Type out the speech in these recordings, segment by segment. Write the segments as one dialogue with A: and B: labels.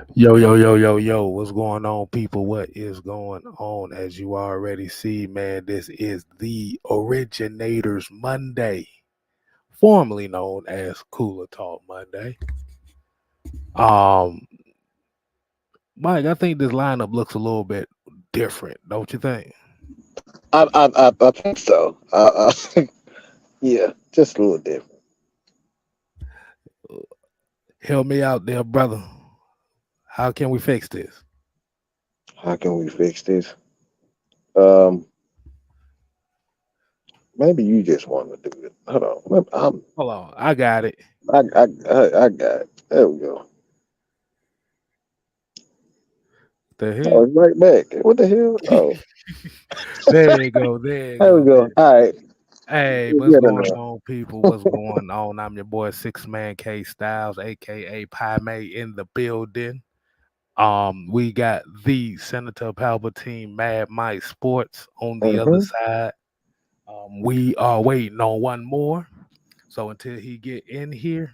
A: Yo, yo, yo, yo, yo, what's going on, people? What is going on? As you already see, man, this is the Originators Monday, formerly known as Cooler Talk Monday. Um, Mike, I think this lineup looks a little bit different, don't you think?
B: I think so. Yeah, just a little different.
A: Help me out there, brother. How can we fix this?
B: How can we fix this? Um, Maybe you just want to do it. Hold on.
A: Hold on, I got it.
B: I got it. There we go.
A: The
B: Oh,
A: hell?
B: it's right back. What the hell? Oh,
A: There you go. There you
B: there we
A: go.
B: go.
A: There.
B: All right,
A: Hey,
B: we're
A: what's
B: good
A: going
B: enough.
A: on, people? What's going on? I'm your boy Six Man K Styles, aka Pie May, in the building. We got the Senator Palpatine Mad Mike Sports on the other
B: Mm-hmm.
A: side. We are waiting on one more. So until he get in here,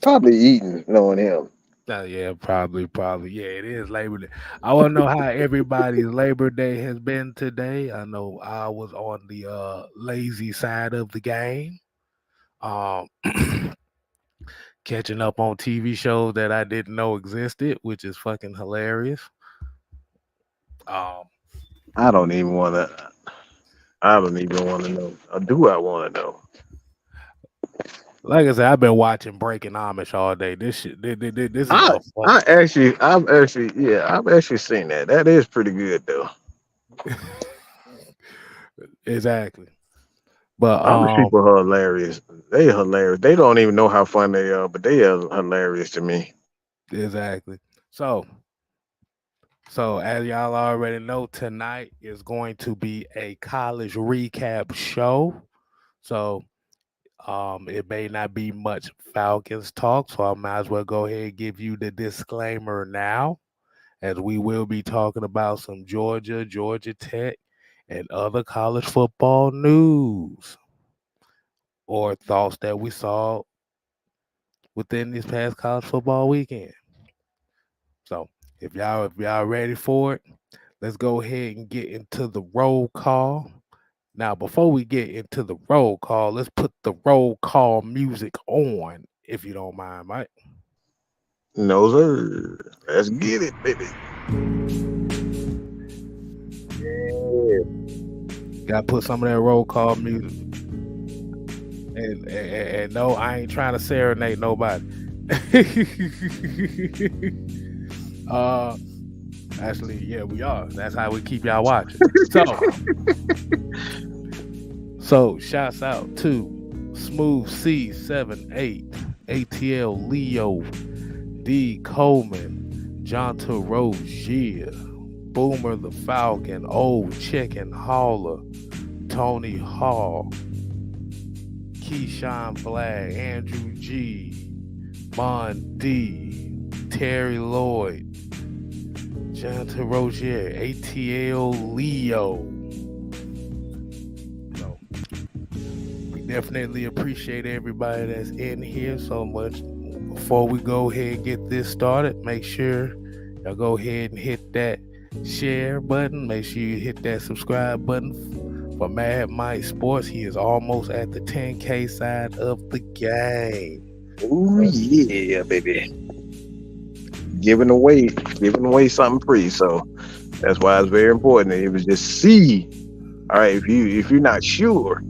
B: Probably eating, knowing him.
A: yeah, probably, yeah, it is Labor Day. I want to know how everybody's Labor Day has been today. I know I was on the lazy side of the game. Um, catching up on TV shows that I didn't know existed, which is fucking hilarious. Um,
B: I don't even want to. I don't even want to know. Or do I want to know?
A: like I said, I've been watching Breaking Amish all day. This shit, this is
B: I
A: a fun.
B: I've actually seen that. That is pretty good though.
A: Exactly, but
B: Amish people are hilarious. They hilarious. They don't even know how fun they are, but they are hilarious to me.
A: exactly. So, so as y'all already know, tonight is going to be a college recap show. So, it may not be much Falcons talk, so I might as well go ahead and give you the disclaimer now, as we will be talking about some Georgia, Georgia Tech, and other college football news or thoughts that we saw within this past college football weekend. So if y'all ready for it, let's go ahead and get into the roll call. Now, before we get into the roll call, let's put the roll call music on, if you don't mind, Mike.
B: No sir. Let's get it, baby.
A: Got to put some of that roll call music. And no, I ain't trying to serenade nobody. uh, Actually, yeah, we are. That's how we keep y'all watching. So shouts out to Smooth C78, ATL Leo, D Coleman, Jonta Rozier, Boomer the Falcon, Old Chicken Hauler, Tony Hall, Keyshawn Black, Andrew G, Mon D, Terry Lloyd, Jonta Rozier, ATL Leo. So we definitely appreciate everybody that's in here so much. Before we go ahead and get this started, make sure y'all go ahead and hit that share button. Make sure you hit that subscribe button for Mad Mike Sports. He is almost at the 10K side of the game.
B: Oh yeah, baby. Giving away something free. So that's why it's very important. It was just see. All right, if you're not sure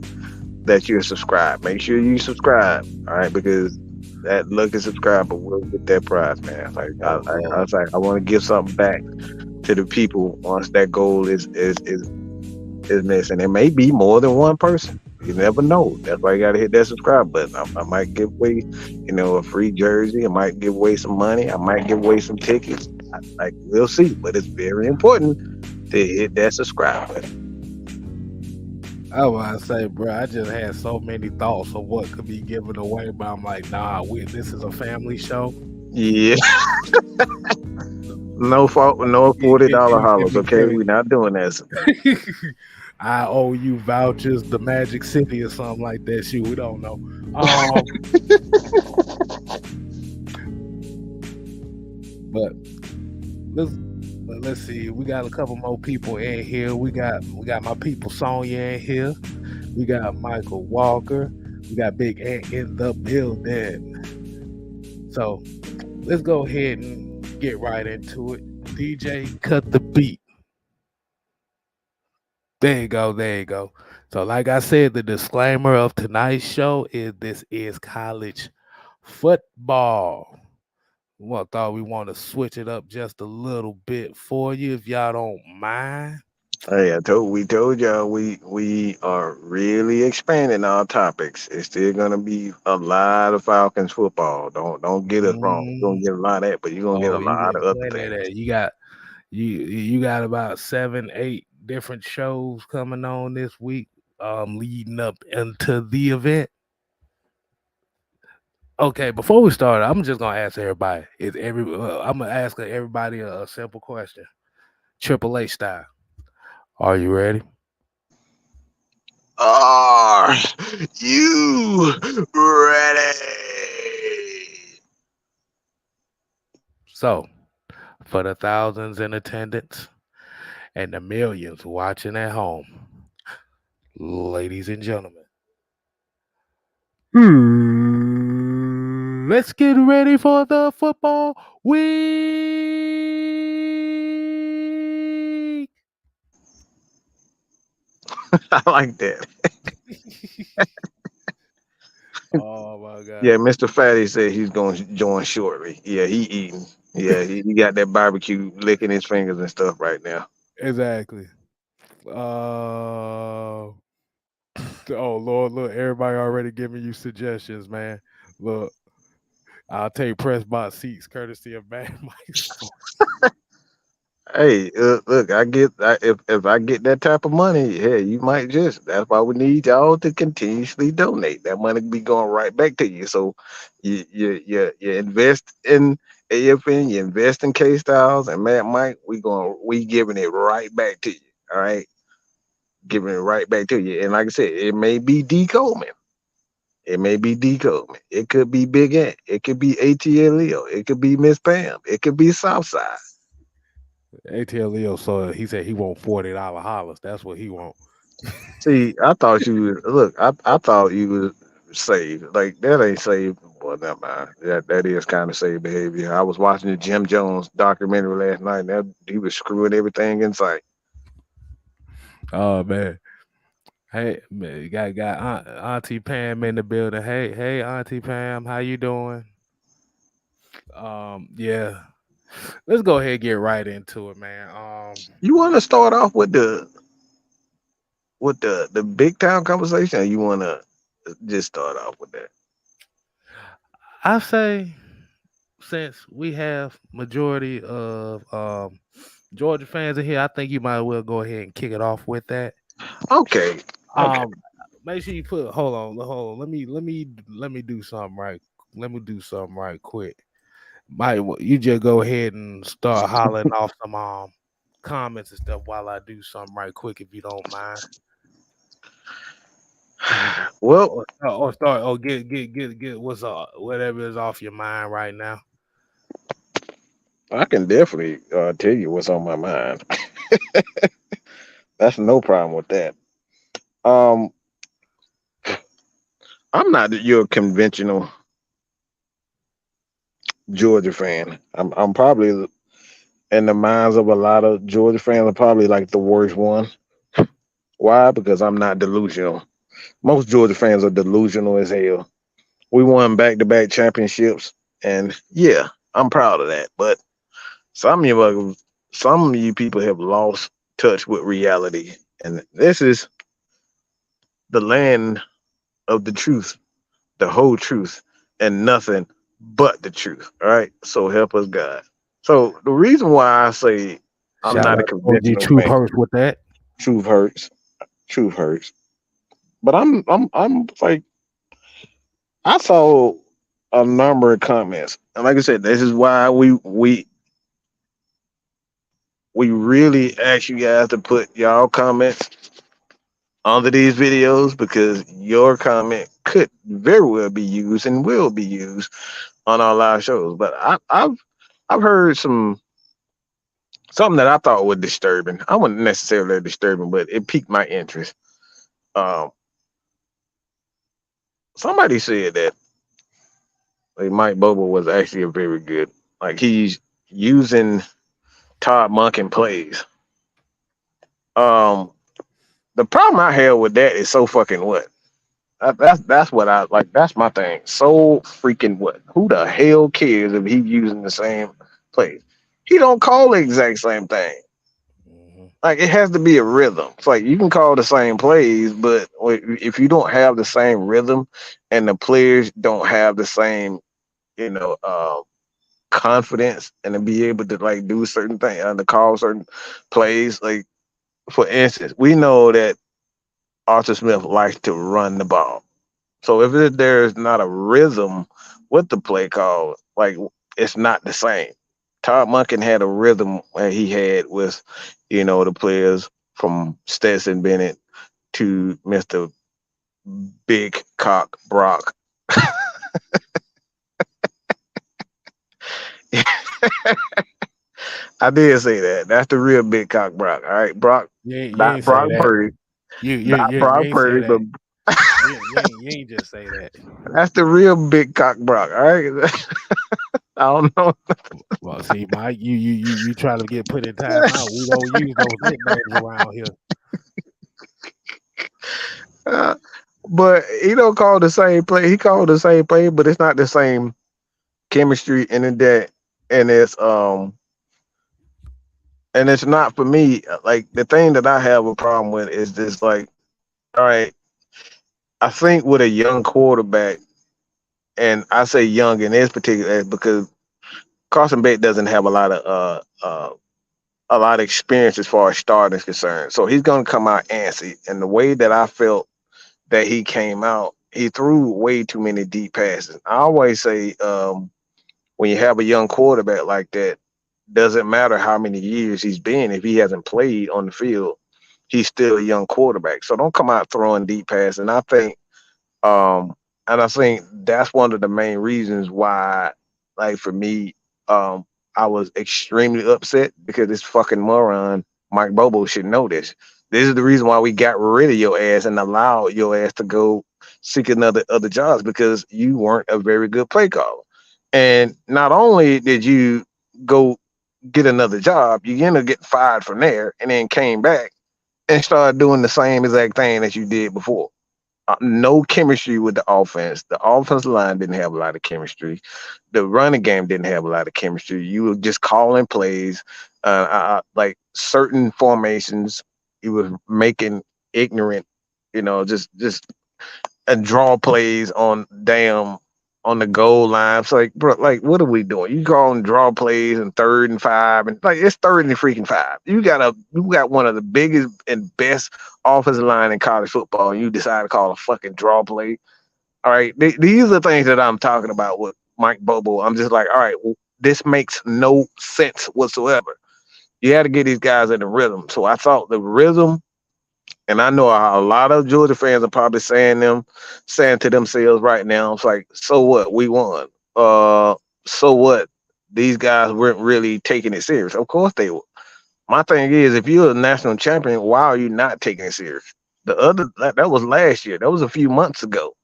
B: that you're subscribed, make sure you subscribe. All right, because that lucky subscriber will get that prize, man. Like I was like, I want to give something back to the people once that goal is missing. It may be more than one person. You never know. That's why you got to hit that subscribe button. I might give away, a free jersey. I might give away some money. I might give away some tickets. Like we'll see. But it's very important to hit that subscribe button.
A: I was to say, bro, I just had so many thoughts of what could be given away, but I'm like, nah, this is a family show.
B: Yeah. No fault. No $40 hollers. Okay, we're not doing this.
A: I owe you vouchers, the Magic City or something like that. Shoot, we don't know. But let's let's see. We got a couple more people in here. We got my people Sonya in here. We got Michael Walker. We got Big Ant in the building. So let's go ahead and get right into it. DJ, cut the beat. There you go. There you go. So, like I said, the disclaimer of tonight's show is this is college football. Well, thought we want to switch it up just a little bit for you, if y'all don't mind.
B: Hey, we told y'all we are really expanding our topics. It's still gonna be a lot of Falcons football. Don't get us wrong. You're gonna
A: Mm.
B: get a lot of that, but you're gonna get
A: Oh,
B: a
A: you
B: lot of
A: get
B: other
A: plenty of
B: things.
A: that. You got about 7, 8 different shows coming on this week, leading up into the event. Okay, before we start, I'm just gonna ask everybody. I'm gonna ask everybody a simple question, Triple H style. Are you ready?
B: Are you ready?
A: So, for the thousands in attendance and the millions watching at home, ladies and gentlemen, let's get ready for the football week.
B: I like that.
A: Oh my
B: Yeah,
A: god!
B: Mr. Fatty said he's going to join shortly. Yeah, he eating. Yeah, he got that barbecue licking his fingers and stuff right now.
A: Exactly. Oh Lord, look, everybody already giving you suggestions, man. Look, I'll take press box seats courtesy of Mad Mike Sports.
B: Hey, look, if I get that type of money, hey, you might just. That's why we need y'all to continuously donate. That money be going right back to you. So, you invest in AFN, you invest in K Styles and Matt Mike. We giving it right back to you. All right, giving it right back to you. And like I said, it may be D Coleman. It may be D Coleman. It could be Big Ant. It could be ATL Leo. It could be Miss Pam. It could be Southside.
A: ATL Leo, so he said he want $40 hollers. That's what he want.
B: See, I thought you would look. I thought you would save. Like that ain't saved. Well, never mind. That is kind of saved behavior. I was watching the Jim Jones documentary last night. And that he was screwing everything in sight.
A: Oh man. Hey, man, you got Auntie Pam in the building. Hey, Auntie Pam, how you doing? Yeah. Let's go ahead and get right into it, man.
B: You want to start off with the big town conversation, or you want to just start off with that?
A: I say since we have majority of Georgia fans in here, I think you might as well go ahead and kick it off with that.
B: Okay, okay.
A: Um, Make sure you put hold on. Let me do something right. Let me do something right quick. You just go ahead and start hollering off some comments and stuff while I do something right quick, if you don't mind.
B: Well,
A: Or start or get what's whatever is off your mind right now.
B: I can definitely tell you what's on my mind. That's no problem with that. Um, I'm not your conventional Georgia fan. I'm probably in the minds of a lot of Georgia fans. I'm probably like the worst one. Why? Because I'm not delusional. Most Georgia fans are delusional as hell. We won back-to-back championships, and yeah, I'm proud of that. But some of you people have lost touch with reality, and this is the land of the truth, the whole truth, and nothing but the truth. All right. So help us God. So the reason why I say I'm
A: Shout
B: not a
A: out to OG
B: conventional
A: Truth
B: fan,
A: Hurts with that.
B: truth hurts, truth hurts. But I'm like I saw a number of comments, and like I said, this is why we really ask you guys to put y'all comments under these videos because your comment could very well be used and will be used on our live shows. But I've I've heard something that I thought was disturbing. I wouldn't necessarily disturbing, but it piqued my interest. Um, Somebody said that like Mike Bobo was actually a very good, like he's using Todd Monken plays. Um, the problem I have with that is so fucking what. That's what I like. That's my thing. So freaking what? Who the hell cares if he's using the same plays? He don't call the exact same thing.
A: Mhm.
B: Like it has to be a rhythm. It's like you can call the same plays, but if you don't have the same rhythm and the players don't have the same, you know, confidence and to be able to like do certain things and to call certain plays. Like for instance, we know that Arthur Smith likes to run the ball. So if there's not a rhythm with the play call, like it's not the same. Todd Monken had a rhythm that he had with, the players from Stetson Bennett to Mr. Big Cock Brock. I did say that. That's the real Big Cock Brock. All right, Brock,
A: You
B: not
A: ain't say
B: Brock
A: that.
B: Purdy, not
A: You
B: Brock
A: ain't say
B: Purdy, but
A: that. You ain't just say that.
B: that's the real Big Cock Brock. All right, I don't know.
A: Well, see, Mike, you try to get put in time out. We don't use those nicknames around here.
B: Uh, but he don't call the same play. He called the same play, but it's not the same chemistry in that, and it's not for me. Like the thing that I have a problem with is this. Like, all right, I think with a young quarterback, and I say young in this particular because Carson Beck doesn't have a lot of experience as far as starting is concerned. So he's gonna come out antsy, and the way that I felt that he came out, he threw way too many deep passes. I always say, when you have a young quarterback like that, doesn't matter how many years he's been, if he hasn't played on the field, he's still a young quarterback. So don't come out throwing deep passes. Um, I think that's one of the main reasons why, like for me, I was extremely upset because this fucking moron Mike Bobo should know this. This is the reason why we got rid of your ass and allowed your ass to go seek another other jobs because you weren't a very good play caller. And not only did you go get another job, you ended up getting fired from there and then came back and started doing the same exact thing that you did before. No chemistry with the offense. The offensive line didn't have a lot of chemistry. The running game didn't have a lot of chemistry. You were just calling plays, like certain formations. You were making ignorant, just and draw plays on the goal line. It's like, bro, like what are we doing? You calling draw plays and 3rd and 5, and like it's 3rd and 5. You got one of the biggest and best offensive line in college football, and you decide to call a fucking draw play. All right, these are the things that I'm talking about with Mike Bobo. I'm just like, all right, well, this makes no sense whatsoever. You had to get these guys in the rhythm. So I thought the rhythm, and I know a lot of Georgia fans are probably saying to themselves right now, it's like, so what? We won. So what? These guys weren't really taking it serious. Of course they were. My thing is, if you're a national champion, why are you not taking it serious? That was last year. That was a few months ago.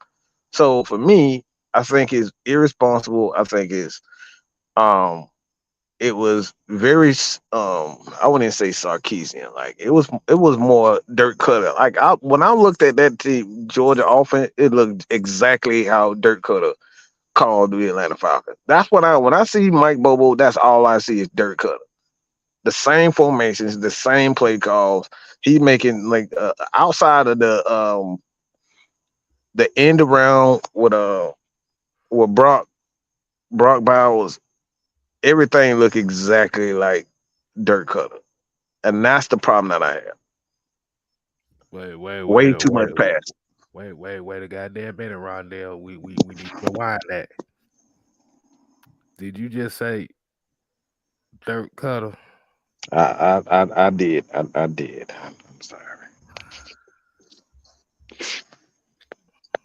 B: So for me, I think it's irresponsible. I think um it was very I wouldn't say Sarkeesian. Like it was more Dirk Cutter. Like when I looked at that team Georgia offense, it looked exactly how Dirk Cutter called the Atlanta Falcons. That's what I when I see Mike Bobo, that's all I see is Dirk Cutter. The same formations, the same play calls. He making like outside of the end around with Brock Bowers, everything looked exactly like Dirk Cutter. And that's the problem that I have.
A: Wait, wait,
B: Way
A: wait,
B: too much
A: wait,
B: pass.
A: wait a goddamn minute, Rondell. We need to rewind that. Did you just say Dirt Cutter?
B: I did. I did. I'm sorry.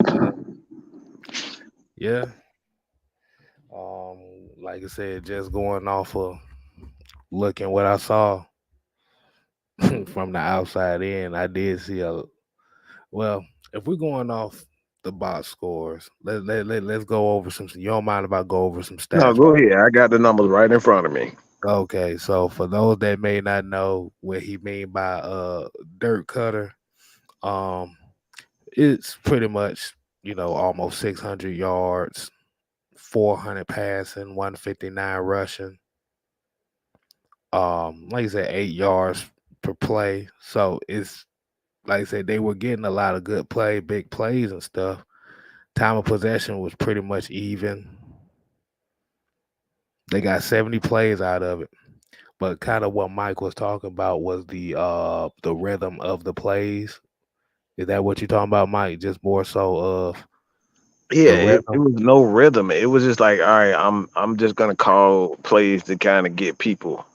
A: Well, yeah. like I said, just going off of looking what I saw from the outside in, I did see a well. If we're going off the box scores, let's go over some. You don't mind if I go over some
B: No,
A: stats?
B: go ahead. I got the numbers right in front of me.
A: Okay, so for those that may not know what he mean by dirt cutter, um, it's pretty much almost 600 yards, 400 passing, 159 rushing. Like I said, 8 yards per play. So it's like I said, they were getting a lot of good play, big plays and stuff. Time of possession was pretty much even. They got 70 plays out of it. But kind of what Mike was talking about was the rhythm of the plays. Is that what you're talking about, Mike? Just more so of
B: Yeah,
A: the
B: it
A: rhythm.
B: was no rhythm. It was just like, all right, I'm just gonna call plays to kind of get people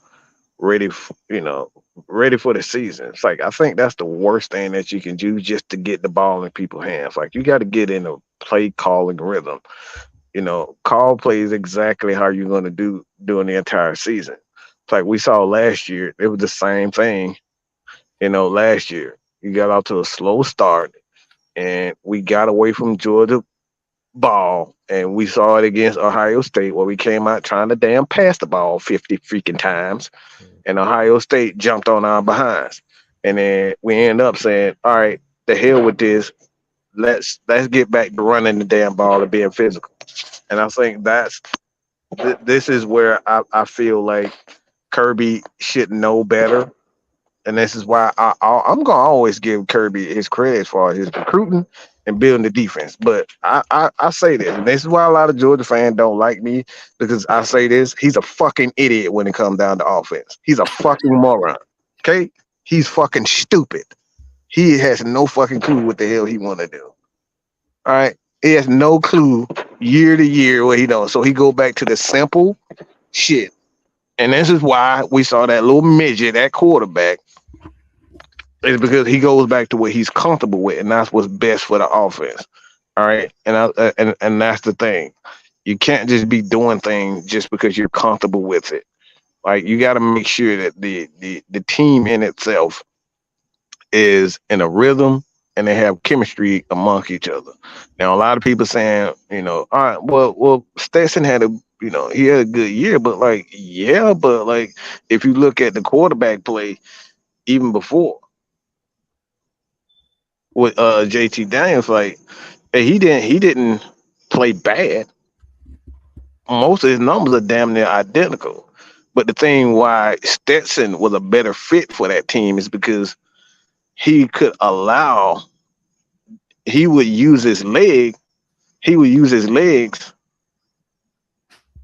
B: ready, ready for the season. It's like I think that's the worst thing that you can do just to get the ball in people's hands. Like you got to get in a play calling rhythm. Call plays exactly how you're gonna do during the entire season. It's like we saw last year. It was the same thing. Last year you got out to a slow start, and we got away from Georgia ball, and we saw it against Ohio State where we came out trying to damn pass the ball 50 freaking times, and Ohio State jumped on our behinds, and then we end up saying, "All right, the hell with this. Let's get back to running the damn ball and being physical." And I think this is where I feel like Kirby should know better, and this is why I'm gonna always give Kirby his credit for his recruiting and building the defense. But I say this, and this is why a lot of Georgia fans don't like me, because I say this: he's a fucking idiot when it comes down to offense. He's a fucking moron. Okay, he's fucking stupid. He has no fucking clue what the hell he want to do. All right, he has no clue year to year what he knows. So he go back to the simple shit, and this is why we saw that little midget at quarterback. Is because he goes back to what he's comfortable with, and that's what's best for the offense. All right, and that's the thing. You can't just be doing things just because you're comfortable with it. Like you got to make sure that the team in itself is in a rhythm and they have chemistry amongst each other. Now, a lot of people saying, all right, well, Stetson had he had a good year, but like, yeah, but like, if you look at the quarterback play even before with JT Daniels, like, hey, he didn't play bad. Most of his numbers are damn near identical. But the thing why Stetson was a better fit for that team is because he could allow he would use his leg he would use his legs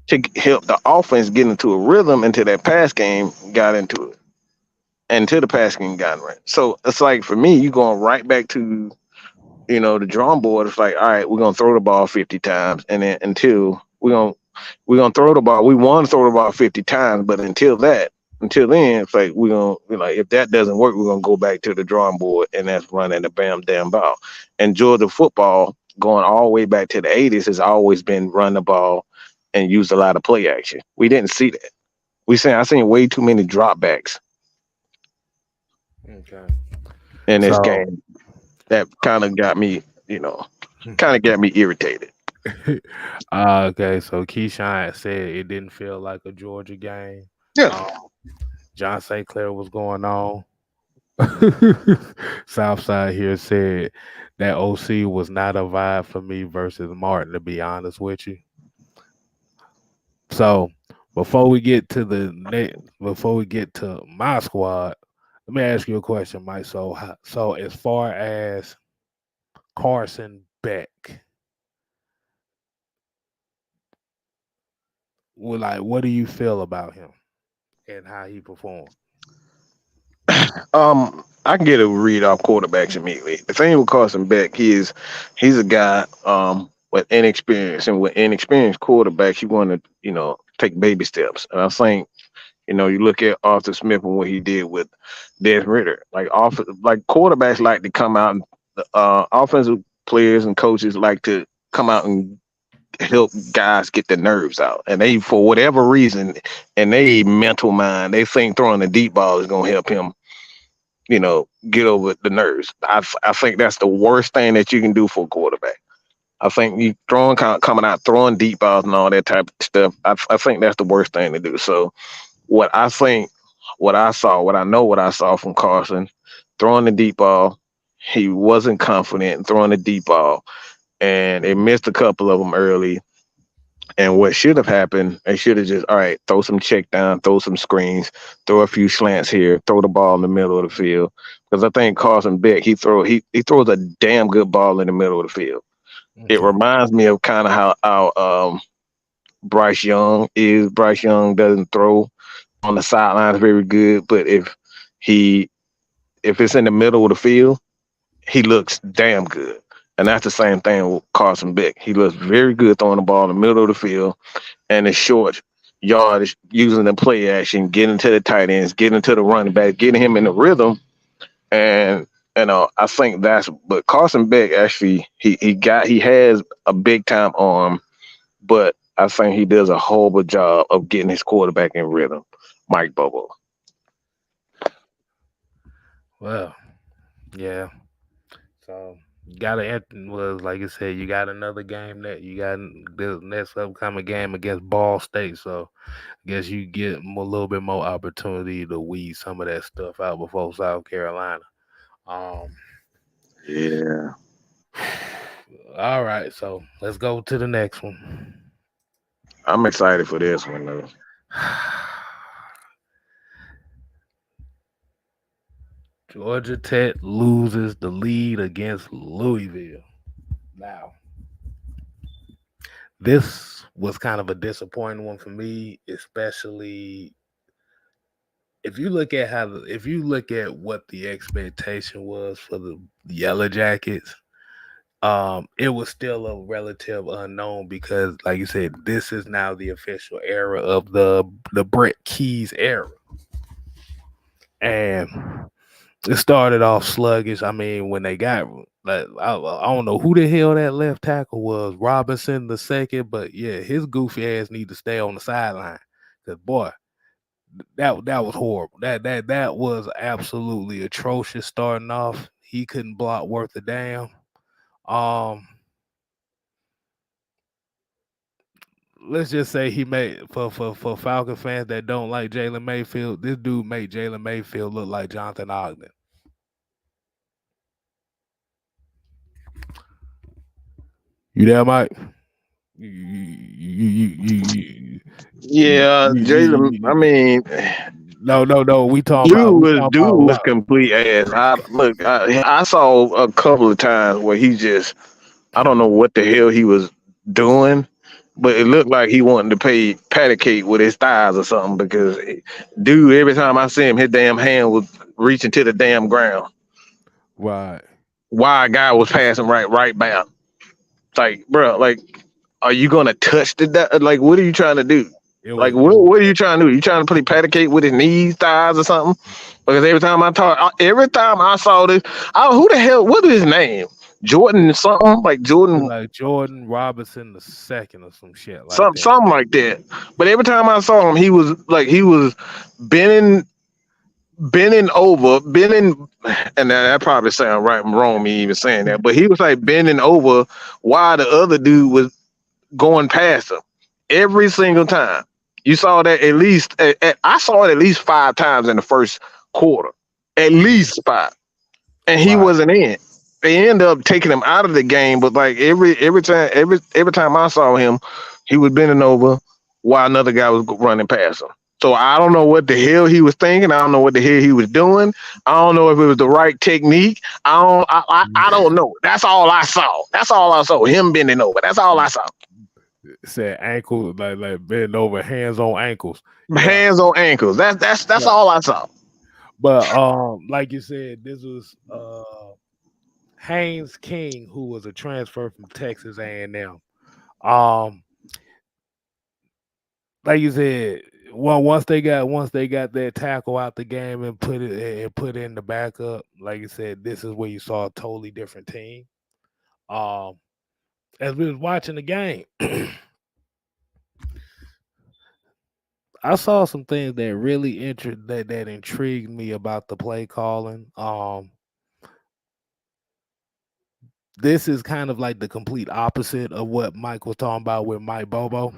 B: to help the offense get into a rhythm until that pass game got into it. Until the pass game got right. So it's like for me, you going right back to the drawing board. It's like, all right, we're gonna throw the ball 50 times, and then until we're gonna throw the ball. We want to throw the ball 50 times, but until then, it's like we're gonna like if that doesn't work, we're gonna go back to the drawing board, and that's running the bam damn ball. And Georgia football, going all the way back to the 80s, has always been run the ball and use a lot of play action. We didn't see that. I seen way too many dropbacks
A: Okay.
B: in this
A: So
B: game. That kind of got me irritated.
A: okay, so Keyshawn said it didn't feel like a Georgia game.
B: Yeah.
A: Um, John St. Clair was going on. Southside here said that OC was not a vibe for me versus Martin, to be honest with you. So before we get to my squad, let me ask you a question, Mike. So as far as Carson Beck, what do you feel about him and how he performed?
B: I can get a read off quarterbacks immediately. The thing with Carson Beck, he's a guy with inexperience, and with inexperienced quarterbacks, you want to take baby steps. And I think you look at Arthur Smith and what he did with Des Ritter. Like quarterbacks like to come out and offensive players and coaches like to come out and help guys get their nerves out. And they, for whatever reason, in their mental mind, they think throwing the deep ball is gonna help him, get over the nerves. I think that's the worst thing that you can do for a quarterback. I think you coming out throwing deep balls and all that type of stuff. I think that's the worst thing to do. So what I think, what I saw from Carson, throwing the deep ball, he wasn't confident in throwing the deep ball, and they missed a couple of them early. And what should have happened, they should have just, all right, throw some check down, throw some screens, throw a few slants here, throw the ball in the middle of the field. Because I think Carson Beck, he throws a damn good ball in the middle of the field. It
A: Okay.
B: reminds me of kind of how Bryce Young is. Bryce Young doesn't throw on the sidelines very good, but he if it's in the middle of the field, he looks damn good. And that's the same thing with Carson Beck. He looks very good throwing the ball in the middle of the field and the short yardage, using the play action, getting to the tight ends, getting to the running back, getting him in the rhythm. And I think that's, but Carson Beck actually he has a big time arm, but I think he does a horrible job of getting his quarterback in rhythm. Mike Bobo.
A: Well, yeah. So you got to was like I said, you got another game that you got the next upcoming game against Ball State. So I guess you get a little bit more opportunity to weed some of that stuff out before South Carolina. Um,
B: Yeah,
A: all right, so let's go to the next one.
B: I'm excited for this one though.
A: Georgia Tech loses the lead against Louisville. Now, this was kind of a disappointing one for me, especially if you look at what the expectation was for the Yellow Jackets. It was still a relative unknown because, like you said, this is now the official era of the Brett Keys era, and it started off sluggish. I mean, when they got like I don't know who the hell that left tackle was, Robinson the second, but yeah, his goofy ass need to stay on the sideline because boy, that was horrible. That was absolutely atrocious. Starting off, he couldn't block worth a damn. Um, let's just say he made for Falcon fans that don't like Jalen Mayfield. This dude made Jalen Mayfield look like Jonathan Ogden. You there, Mike? You,
B: Yeah, Jalen. I mean,
A: no. We talking
B: dude
A: about
B: was dude was
A: wow.
B: complete ass. I saw a couple of times where he just, I don't know what the hell he was doing, but it looked like he wanted to pay patty cake with his thighs or something because dude, every time I see him, his damn hand was reaching to the damn ground.
A: Right.
B: Why a guy was passing right by him. Like, bro, like, are you gonna touch like, what are you trying to do? Like,
A: It was
B: what are you trying to do? You trying to play patty cake with his knees, thighs, or something? Because every time I saw this, who the hell? What is his name? Jordan something like Jordan,
A: like Jordan Robinson the second or some shit like that.
B: something like that. But every time I saw him, he was bending, bending, and that probably sound right and wrong me even saying that, but he was like bending over while the other dude was going past him every single time. You saw that at least. I saw it at least 5 times in the first quarter, at least 5, and he
A: Right.
B: wasn't in. They ended up taking him out of the game, but like every time I saw him, he was bending over while another guy was running past him. So I don't know what the hell he was thinking. I don't know what the hell he was doing. I don't know if it was the right technique. I don't know. That's all I saw. That's all I saw. Him bending over. That's all I saw.
A: Said ankle like bend over, hands on ankles. Yeah.
B: Hands on ankles. That's
A: Yeah.
B: all I saw.
A: But like you said, this was Haynes King, who was a transfer from Texas A&M. Um, like you said, well, once they got that tackle out the game and put in the backup, like you said, this is where you saw a totally different team. Um, as we was watching the game, I saw some things that really that intrigued me about the play calling. This is kind of like the complete opposite of what Mike was talking about with Mike Bobo.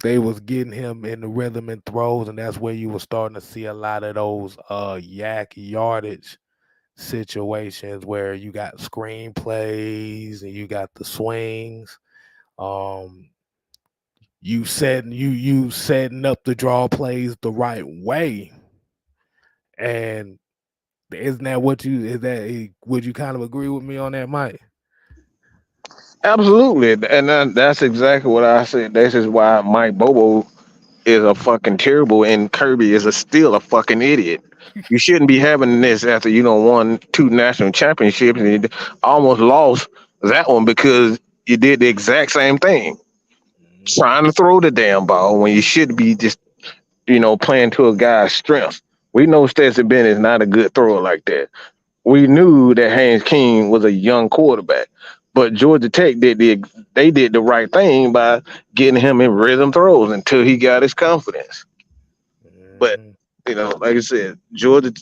A: They was getting him in the rhythm and throws, and that's where you were starting to see a lot of those yak yardage situations where you got screen plays and you got the swings. Um, you setting up the draw plays the right way, and isn't that what you is that? Would you kind of agree with me on that, Mike?
B: Absolutely, and that's exactly what I said. This is why Mike Bobo is a fucking terrible, and Kirby is still a fucking idiot. You shouldn't be having this after you don't won two national championships and you almost lost that one because you did the exact same thing,
A: Mhm.
B: trying to throw the damn ball when you should be just playing to a guy's strengths. We know Stetson Bennett is not a good thrower like that. We knew that Haynes King was a young quarterback, but Georgia Tech they did the right thing by getting him in rhythm throws until he got his confidence. But
A: Mhm.
B: like I said, Georgia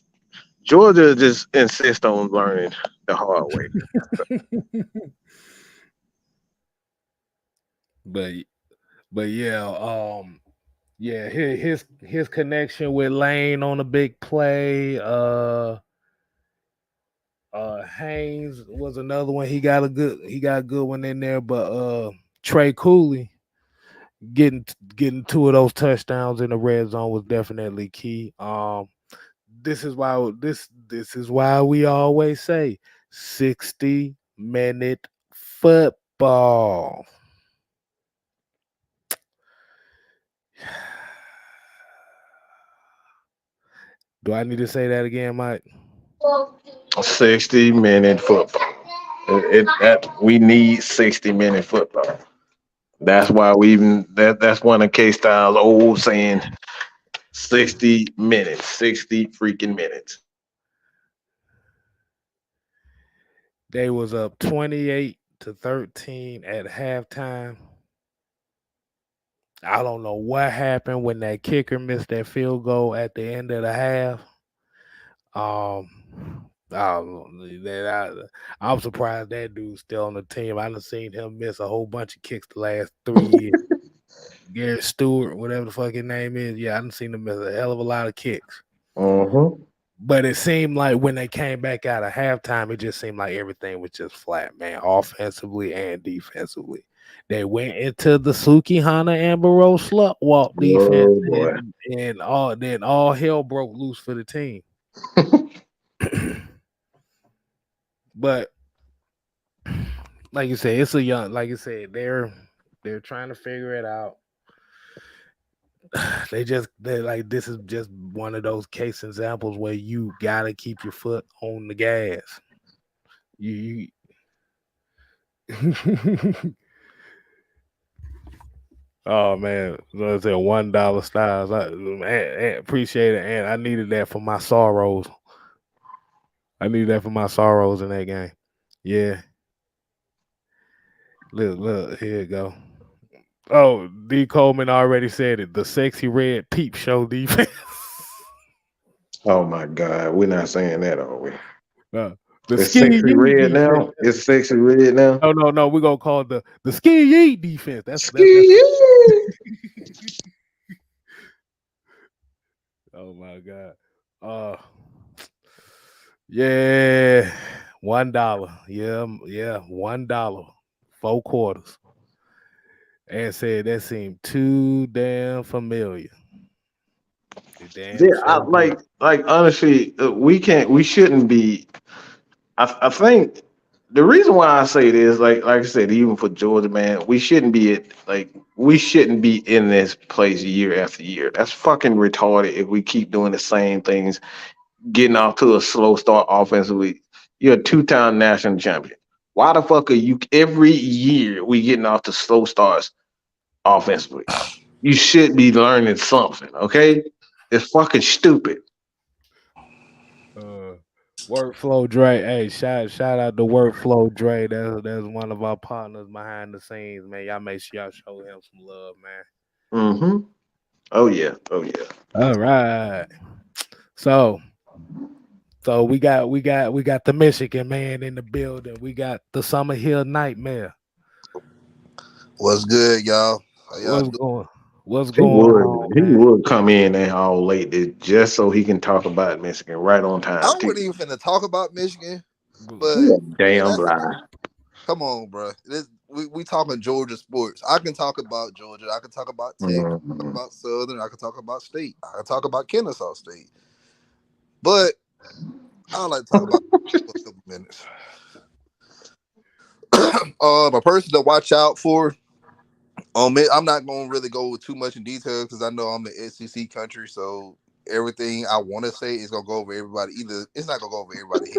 B: just insists on learning the hard way.
A: but but yeah, yeah, his connection with Lane on a big play. Haynes was another one. He got a good one in there. But Trey Cooley getting two of those touchdowns in the red zone was definitely key. This is why we always say 60-minute football. Do I need to say that again, Mike?
B: 60-minute football. We need 60-minute football. That's why that's one of K Styles' old saying 60 minutes, 60 freaking minutes.
A: They was up 28-13 at halftime. I don't know what happened when that kicker missed that field goal at the end of the half. I'm surprised that dude's still on the team. I done seen him miss a whole bunch of kicks the last 3 years. Garrett Stewart, whatever the fuck his name is. Yeah, I done seen him miss a hell of a lot of kicks.
B: Mm-hmm.
A: But it seemed like when they came back out of halftime, it just seemed like everything was just flat, man, offensively and defensively. They went into the Suki Hana Amber Rose slut walk defense,
B: Oh boy.
A: and all hell broke loose for the team. But like you said, it's a young. Like you said, they're trying to figure it out. They like this is just one of those case examples where you gotta keep your foot on the gas. You oh man, was it $1 styles? I appreciate it, and I needed that for my sorrows. I needed that for my sorrows in that game. Yeah, look, here you go. Oh, D Coleman already said it. The sexy red peep show defense.
B: Oh my God. We're not saying that, are we?
A: uh, the
B: It's
A: ski
B: sexy
A: yee
B: red
A: defense.
B: now. It's sexy red now.
A: No, no, no. We're gonna call it the ski yee defense. That's
B: Ski.
A: oh my god. Uh yeah. $1. Yeah, yeah, $1. 4 quarters. And said that seemed too damn familiar. It damn
B: Yeah, I
A: sure did.
B: like honestly, we shouldn't be. I think the reason why I say this, like I said, even for Georgia, man, we shouldn't be in this place year after year. That's fucking retarded if we keep doing the same things, getting off to a slow start offensively. You're a two-time national champion. Why the fuck are you every year we getting off to slow starts offensively? You should be learning something, okay? It's fucking stupid.
A: Uh Workflow Dre. Hey, shout out to Workflow Dre. That's one of our partners behind the scenes, man. Y'all make sure y'all show him some love, man.
B: Mm-hmm. Oh yeah. Oh yeah.
A: All right. So we got the Michigan man in the building. We got the Summer Hill Nightmare.
C: What's good, y'all? How y'all
A: What's
C: doing?
A: going what's
B: He
A: going
B: would.
A: on,
B: He
A: man?
B: would come in and all late just so he can talk about Michigan right on
C: I
B: time too.
C: wasn't even finna talk about Michigan,
B: You
C: but
B: a
C: yeah,
B: damn
C: that's
B: lie.
C: come on, bro. We talking Georgia sports. I can talk about Georgia. I can talk about Tech. I can talk
B: Mhm.
C: about Southern. I can talk about State. I can talk about Kennesaw State. But I like to talk about for a couple minutes. A person to watch out for. I'm not going to really go too much in detail because I know I'm an SEC country, so everything I want to say is gonna go over everybody. Either it's not gonna go over everybody.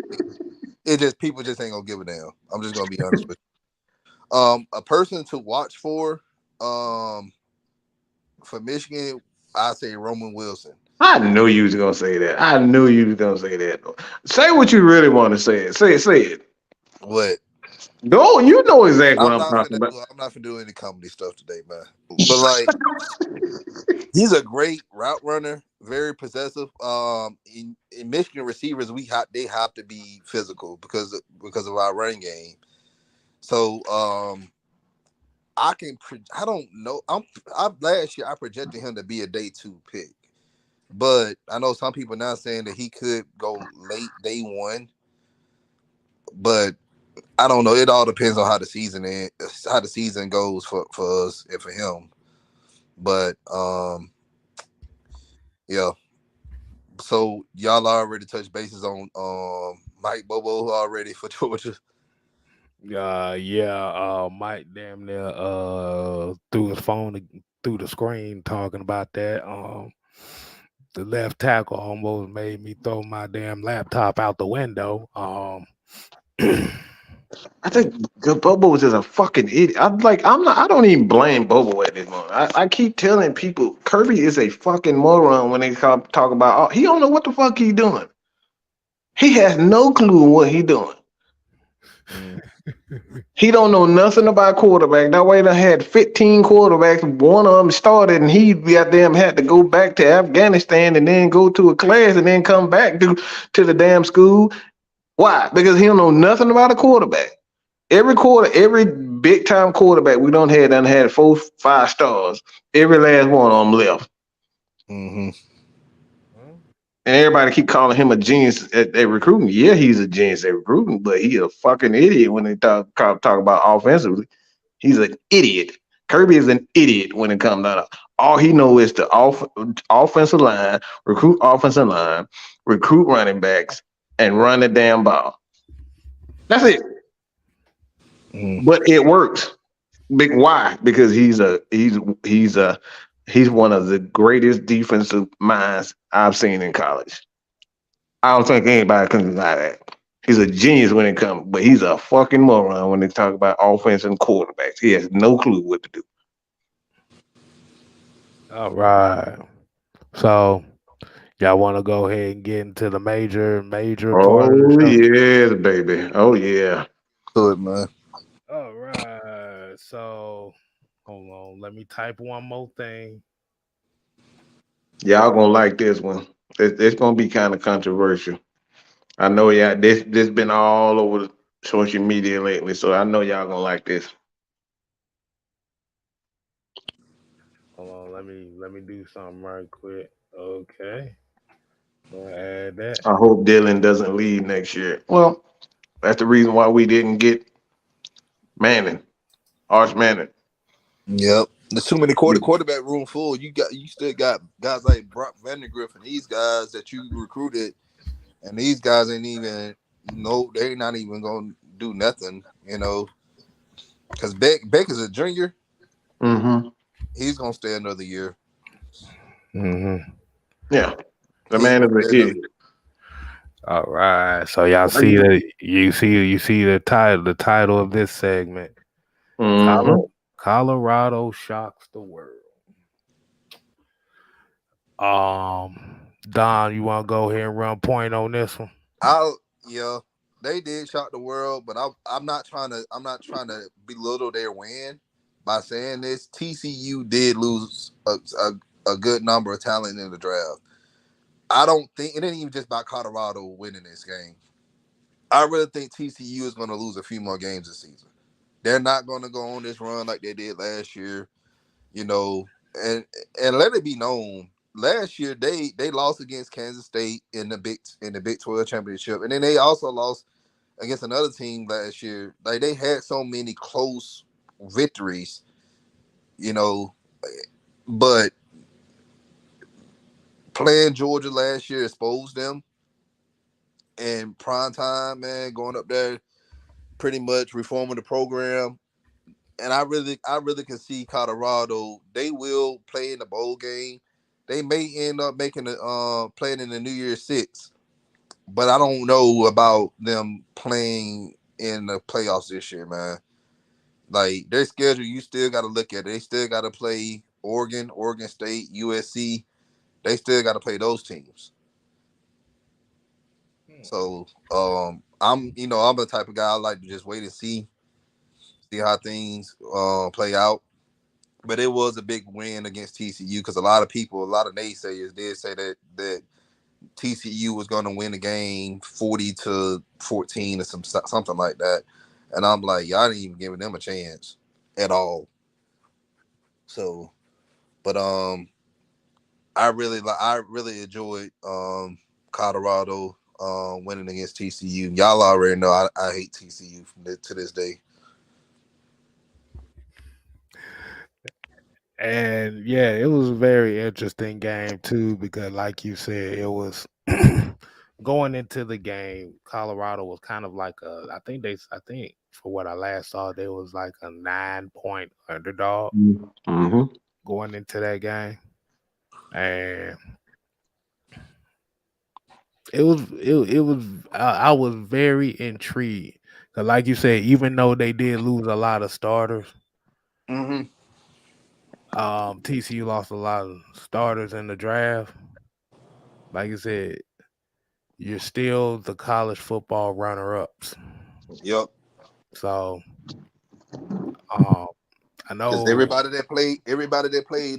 C: It just people just ain't gonna give a damn. I'm just gonna be honest with you. A person to watch um, for Michigan, I say Roman Wilson.
B: I knew you was gonna say that. I knew you was gonna say that. Say what you really want to say. Say it. Say it.
C: What
B: Go. You know exactly what I'm talking about.
C: I'm not finna do any comedy stuff today, man. But like, he's a great route runner, very possessive. In Michigan receivers, they have to be physical because of our running game. So I don't know. I last year I projected him to be a day 2 pick. But I know some people now saying that he could go late day 1. But I don't know. It all depends on how the season goes for us and for him. But yeah. So y'all already touched bases on Mike Bobo already for Georgia.
A: Yeah, Mike damn near through his phone through the screen talking about that. The left tackle almost made me throw my damn laptop out the window.
B: I think Bobo was just a fucking idiot. I'm like, I'm not. I don't even blame Bobo at this moment. I keep telling people Kirby is a fucking moron when they talk about. Oh, he don't know what the fuck he doing. He has no clue what he doing.
C: Mm.
B: He don't know nothing about quarterback. That way they had 15 quarterbacks. One of them started, and he got them had to go back to Afghanistan and then go to a class and then come back to the damn school. Why? Because he don't know nothing about a quarterback. Every big time quarterback we don't had done had 4, 5 stars. Every last one of them left.
C: Mm-hmm.
B: And everybody keep calling him a genius at recruiting. Yeah, he's a genius at recruiting, but he's a fucking idiot when they talk about offensively. He's an idiot. Kirby is an idiot when it comes down to all he knows is the offensive line, recruit offensive line, recruit running backs, and run the damn ball. That's it.
C: Mm.
B: But it works. Big why? Because he's a he's one of the greatest defensive minds I've seen in college. I don't think anybody can deny that. He's a genius when it comes, but he's a fucking moron when they talk about offense and quarterbacks. He has no clue what to do.
A: All right. So y'all want to go ahead and get into the major part of the
B: Oh
A: show?
B: yes, baby. Oh yeah.
C: Good man.
A: All right. So hold on. Let me type one more thing.
B: Y'all gonna like this one. It's gonna be kind of controversial. I know y'all. This been all over the social media lately, so I know y'all gonna like this.
A: Hold on. Let me do something right quick. Okay. Go add that.
B: I hope Dylan doesn't leave next year. Well, that's the reason why we didn't get Manning, Arch Manning.
C: Yep. There's too many quarterback room full. You still got guys like Brock Vandegrift and these guys that you recruited, and these guys ain't even they're not even gonna do nothing. Because Beck is a junior.
B: Mm-hmm.
C: He's gonna stay another year.
A: Mm-hmm.
B: Yeah, the
C: He's
B: man
C: gonna
B: is an
C: stay another.
B: idiot.
A: All right. So y'all see that you see the title of this segment.
B: Mm-hmm.
A: Colorado shocks the world. Don, you want to go ahead and run point on this one?
C: Yeah, they did shock the world, but I'm not trying to belittle their win by saying this. TCU did lose a good number of talent in the draft. I don't think it ain't even just about Colorado winning this game. I really think TCU is going to lose a few more games this season. They're not going to go on this run like they did last year, you know. And let it be known, last year they lost against Kansas State in the Big 12 championship, and then they also lost against another team last year. Like they had so many close victories, you know. But playing Georgia last year exposed them in prime time, man. Going up there, pretty much reforming the program. And I really can see Colorado. They will play in the bowl game. They may end up making the playing in the New Year's Six, but I don't know about them playing in the playoffs this year, man. Like their schedule, you still got to look at it. They still got to play Oregon, Oregon State, USC. They still got to play those teams. So I'm the type of guy I like to just wait and see how things play out. But it was a big win against TCU because a lot of people, a lot of naysayers did say that TCU was going to win the game 40-14 or something like that, and I'm like, y'all didn't even give them a chance at all. So, but I really enjoyed Colorado winning against TCU. Y'all already know I hate TCU to this day.
A: And yeah, it was a very interesting game too because, like you said, it was going into the game. Colorado was kind of like I think for what I last saw, they was like a 9 point underdog
B: Mm-hmm.
A: going into that game, and I was very intrigued. 'Cause like you said, even though they did lose a lot of starters,
C: Mm-hmm.
A: TCU lost a lot of starters in the draft. Like you said, you're still the college football runner ups.
C: Yep.
A: So um, I
C: Because
A: know,
C: everybody that played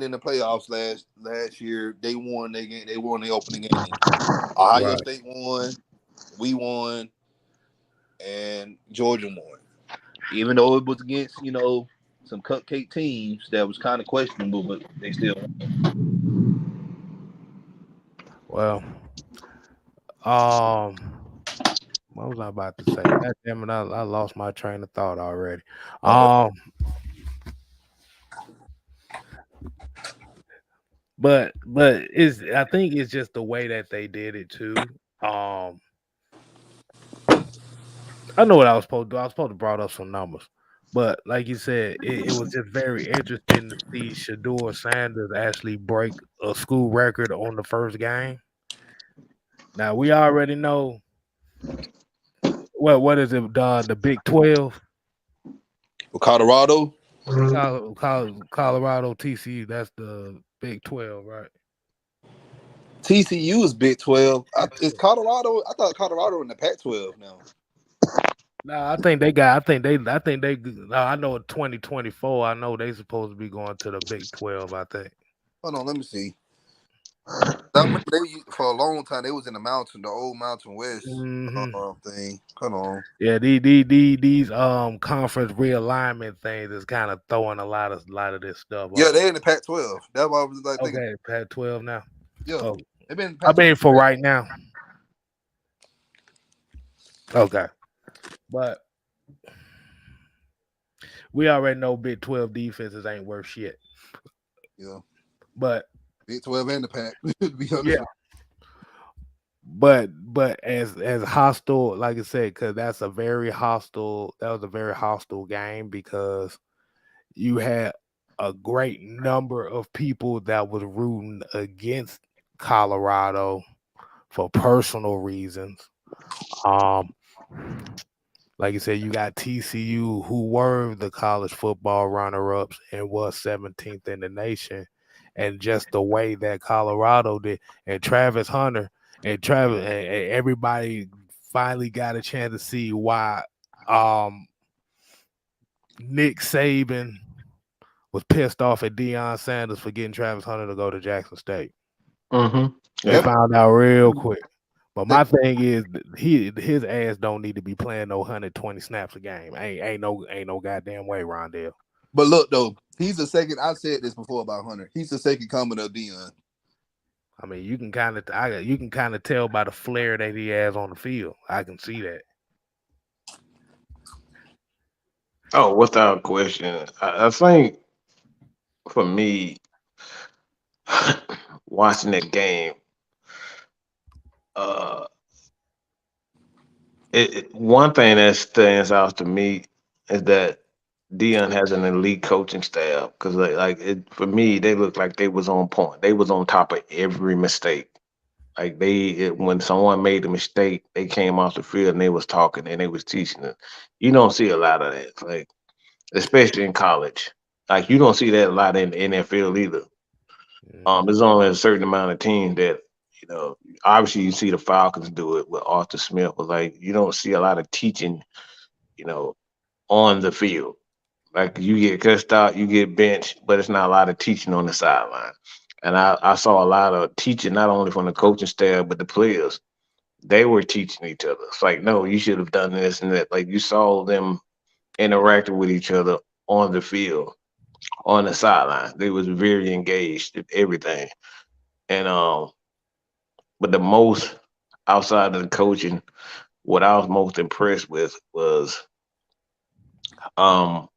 C: in the playoffs last year, they won their game. They won the opening game. Ohio
A: right?
C: State won, we won, and Georgia won. Even though it was against some cupcake teams that was kind of questionable, but they still won.
A: Well, um, what was I about to say? God damn it, I lost my train of thought already.
C: Uh
A: Um, but it's I think it's just the way that they did it too. Um, I know what I was supposed to do. I was supposed to brought up some numbers. But like you said, it was just very interesting to see Shador Sanders actually break a school record on the first game. Now we already know what is it done the Big 12,
C: Colorado,
A: Colorado TCU. That's the Big 12, right?
C: TCU is Big 12. Is Colorado? I thought Colorado in the Pac-12 now.
A: No, I think they got. I think they. No, I know in 2024. I know they supposed to be going to the Big 12. I think.
C: Hold on, let me see. I remember for a long time they was in the mountain, the old Mountain West
A: Hmm.
C: thing. Hold on.
A: Yeah, these conference realignment things is kind of throwing a lot of this stuff
C: Yeah,
A: off.
C: they in the Pac-12. That's why I was like thinking.
A: Okay, Pac 12 now.
C: Yeah,
A: Oh,
C: they've been in the
A: I
C: Pac-12
A: mean for
C: forever.
A: right now. Okay, but we already know Big 12 defenses ain't worth shit.
C: Yeah,
A: But
C: Big 12 and the Pac. To be honest
A: yeah,
C: with
A: but as hostile, like I said, because that's a very hostile. That was a very hostile game because you had a great number of people that was rooting against Colorado for personal reasons. Um, like you said, you got TCU who were the college football runner-ups and was 17th in the nation, and just the way that Colorado did, and Travis Hunter and everybody finally got a chance to see why Nick Saban was pissed off at Deion Sanders for getting Travis Hunter to go to Jackson State.
B: Mm-hmm.
A: They
B: Yep.
A: found out real quick. But my thing is, his ass don't need to be playing no 120 snaps a game. Ain't no goddamn way, Rondell.
C: But look though, he's the second. I said this before about Hunter. He's the second coming of Deion.
A: I mean, you can kind of tell by the flair that he has on the field. I can see that.
B: Oh, without question. I think for me, watching that game, uh, one thing that stands out to me is that Dion has an elite coaching staff because for me, they look like they was on point. They was on top of every mistake. Like when someone made a mistake, they came off the field and they was talking and they was teaching it. You don't see a lot of that, like especially in college. Like you don't see that a lot in the NFL either.
A: Mhm.
B: There's only a certain amount of teams that you know. Obviously, you see the Falcons do it with Arthur Smith, but like you don't see a lot of teaching, you know, on the field. Like you get cussed out, you get benched, but it's not a lot of teaching on the sideline. And I saw a lot of teaching not only from the coaching staff but the players. They were teaching each other. It's like, no, you should have done this and that. Like you saw them interacting with each other on the field, on the sideline. They was very engaged in everything. And but the most outside of the coaching, what I was most impressed with was um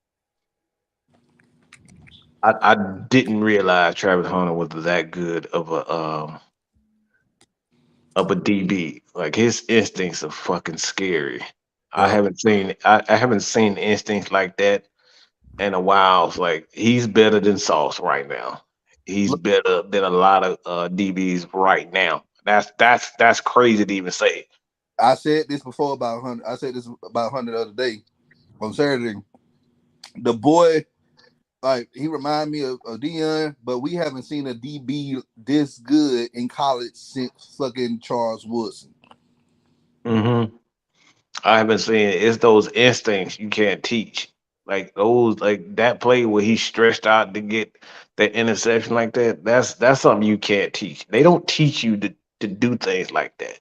B: I didn't realize Travis Hunter was that good of a DB. Like his instincts are fucking scary.
C: Yeah,
B: I haven't seen instincts like that in a while. It's like he's better than Sauce right now. He's
C: look,
B: better than a lot of DBs right now. That's crazy to even say.
C: I said this before about Hunter. I said this about Hunter the other day on Saturday. The boy, like he remind me of Deion, but we haven't seen a DB this good in college since fucking Charles Woodson.
B: Hmm. I haven't seen it. It's those instincts you can't teach. Like those, like that play where he stretched out to get that interception like that. That's something you can't teach. They don't teach you to do things like that.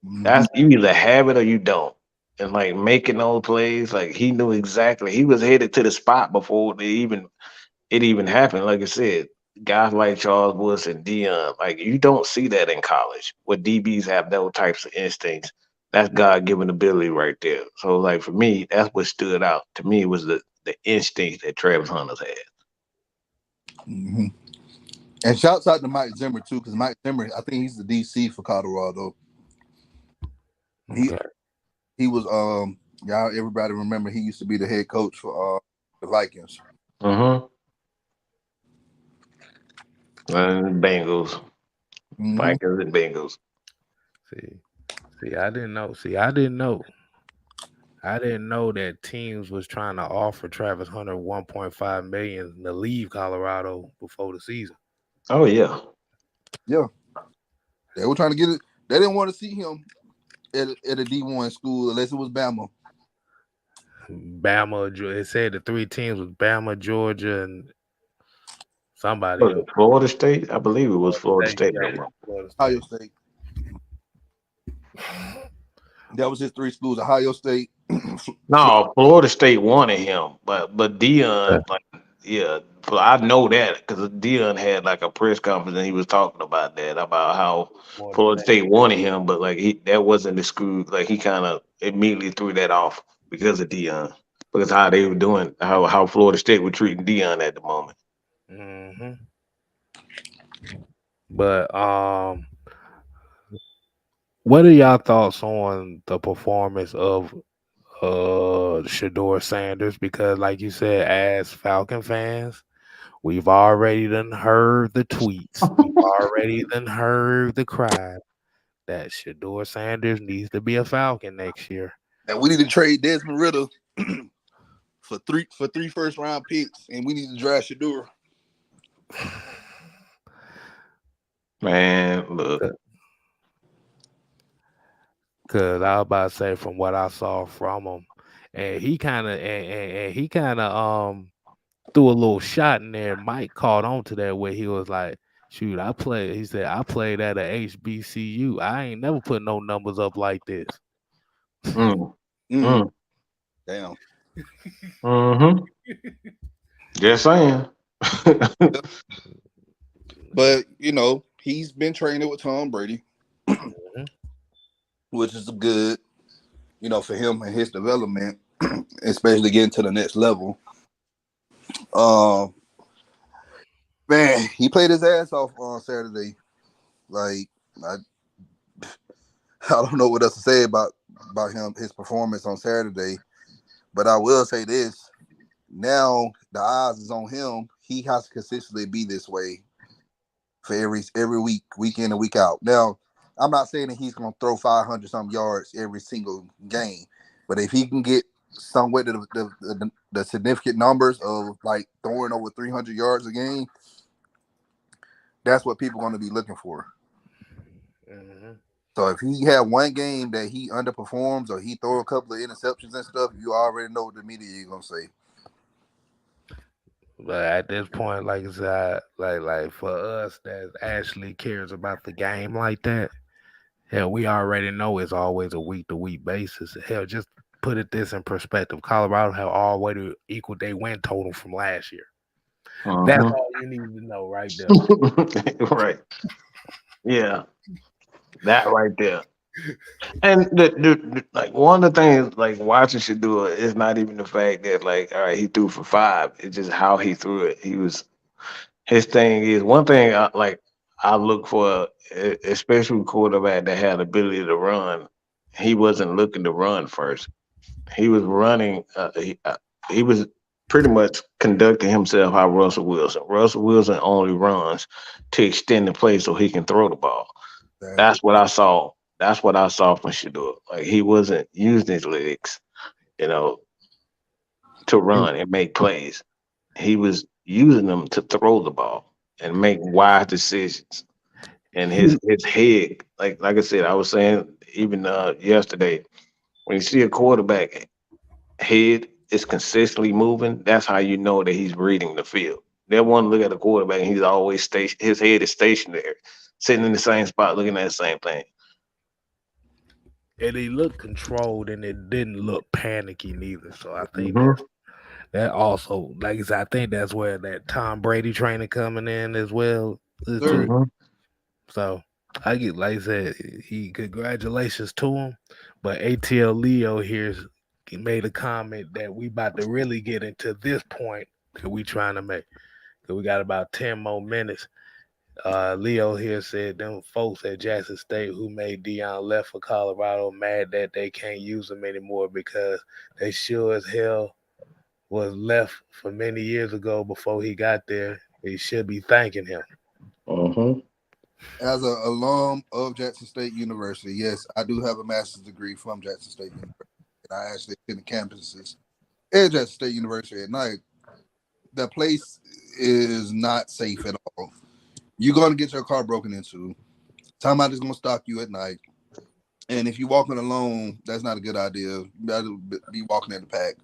C: Mm-hmm.
B: That's you either have it or you don't. And like making those plays, like he knew exactly. He was headed to the spot before it even happened. Like I said, guys like Charles Woods and Dion, like you don't see that in college where DBs have those types of instincts. That's God given ability right there. So like for me, that's what stood out to me was the instinct that Travis Hunters had.
C: Mm-hmm. And shouts out to Mike Zimmer too, because Mike Zimmer, I think he's the DC for Colorado. He
A: Okay.
C: he was y'all everybody remember he used to be the head coach for the Vikings.
B: Mm-hmm. And Bengals,
C: Mm-hmm.
B: Vikings and Bengals.
A: See, I didn't know. I didn't know that teams was trying to offer Travis Hunter 1.5 million to leave Colorado before the season.
B: Oh yeah.
C: Yeah, they were trying to get it. They didn't want to see him at a D1 school unless it was Bama.
A: Bama, it said the three teams was Bama, Georgia, and somebody
B: Was
A: else.
B: it Florida State? I believe it was
A: Florida
B: Florida
A: State,
B: State.
A: yeah, it was Florida
C: Ohio
A: State.
C: State. That was his three schools: Ohio State.
B: No, Florida State wanted him, but
A: Yeah.
B: Dion, like, yeah, I know that because Dion had like a press conference and he was talking about that about how
A: Florida
B: Florida
A: State.
B: State wanted him, but like that wasn't the school. Like he kind of immediately threw that off because of Dion, because how they were doing, how Florida State were treating Dion at the moment.
A: Hmm. But what are y'all thoughts on the performance of Shador Sanders? Because like you said, as Falcon fans, we've already done heard the tweets. We've already done heard the cry that Shador Sanders needs to be a Falcon next year.
C: And we need to trade Desmond Ritter for three first round picks, and we need to draft Shador.
B: Man, look,
A: Cause I was about to say from what I saw from him, and he kind of threw a little shot in there. Mike caught on to that where he was like, "Shoot, I play." He said, "I played at a HBCU. I ain't never put no numbers up like this."
B: Mm.
C: Mm,
B: Mm.
C: damn.
B: Mm-hmm. Just saying.
C: But he's been training with Tom Brady,
A: Mhm.
C: which is good, for him and his development, especially getting to the next level. Um, Man, he played his ass off on Saturday. Like, I, I don't know what else to say about him, his performance on Saturday. But I will say this: now the eyes is on him. He has to consistently be this way for every week, week in and week out. Now, I'm not saying that he's going to throw 500 some yards every single game, but if he can get somewhat the significant numbers of like throwing over 300 yards a game, that's what people are going to be looking for.
A: Mhm.
C: So if he had one game that he underperforms or he throw a couple of interceptions and stuff, you already know what the media is gonna say.
A: But at this point, like I said, like for us that actually cares about the game like that, hell, we already know it's always a week to week basis. Hell, just put it this in perspective: Colorado have already equaled their win total from last year. That's
B: Mm-hmm.
A: all you need to know right there.
B: Right. Yeah. That right there. And like one of the things like watching should do it is not even the fact that like all right he threw for five. It's just how he threw it. He was his thing is one thing I look for, especially with quarterback that had ability to run. He wasn't looking to run first. He was running. He was pretty much conducting himself how Russell Wilson. Russell Wilson only runs to extend the play so he can throw the ball.
C: Exactly.
B: That's what I saw. That's what I saw from Shador. Like he wasn't using his legs, you know, to run and make plays. He was using them to throw the ball and make wise decisions. And his head, like I said, I was saying even yesterday, when you see a quarterback head is consistently moving, that's how you know that he's reading the field. They want to look at a quarterback and he's always his head is stationary, sitting in the same spot looking at the same thing.
A: And it looked controlled and it didn't look panicky neither. So I think
B: Hmm.
A: that also, like I said, I think that's where that Tom Brady training coming in as well too.
C: Sir.
B: Hmm.
A: So I get, like I said, he congratulations to him. But ATL Leo here's he made a comment that we about to really get into this point that we trying to make. 'Cause we got about 10 more minutes. Leo here said them folks at Jackson State who made Deion left for Colorado mad that they can't use him anymore because they sure as hell was left for many years ago before he got there. He should be thanking him.
B: Hmm.
C: As an alum of Jackson State University, yes, I do have a master's degree from Jackson State University. And I actually attend the campuses at Jackson State University at night. The place is not safe at all. You're gonna get your car broken into. Somebody's gonna stalk you at night. And if you're walking alone, that's not a good idea. You gotta be walking in the pack.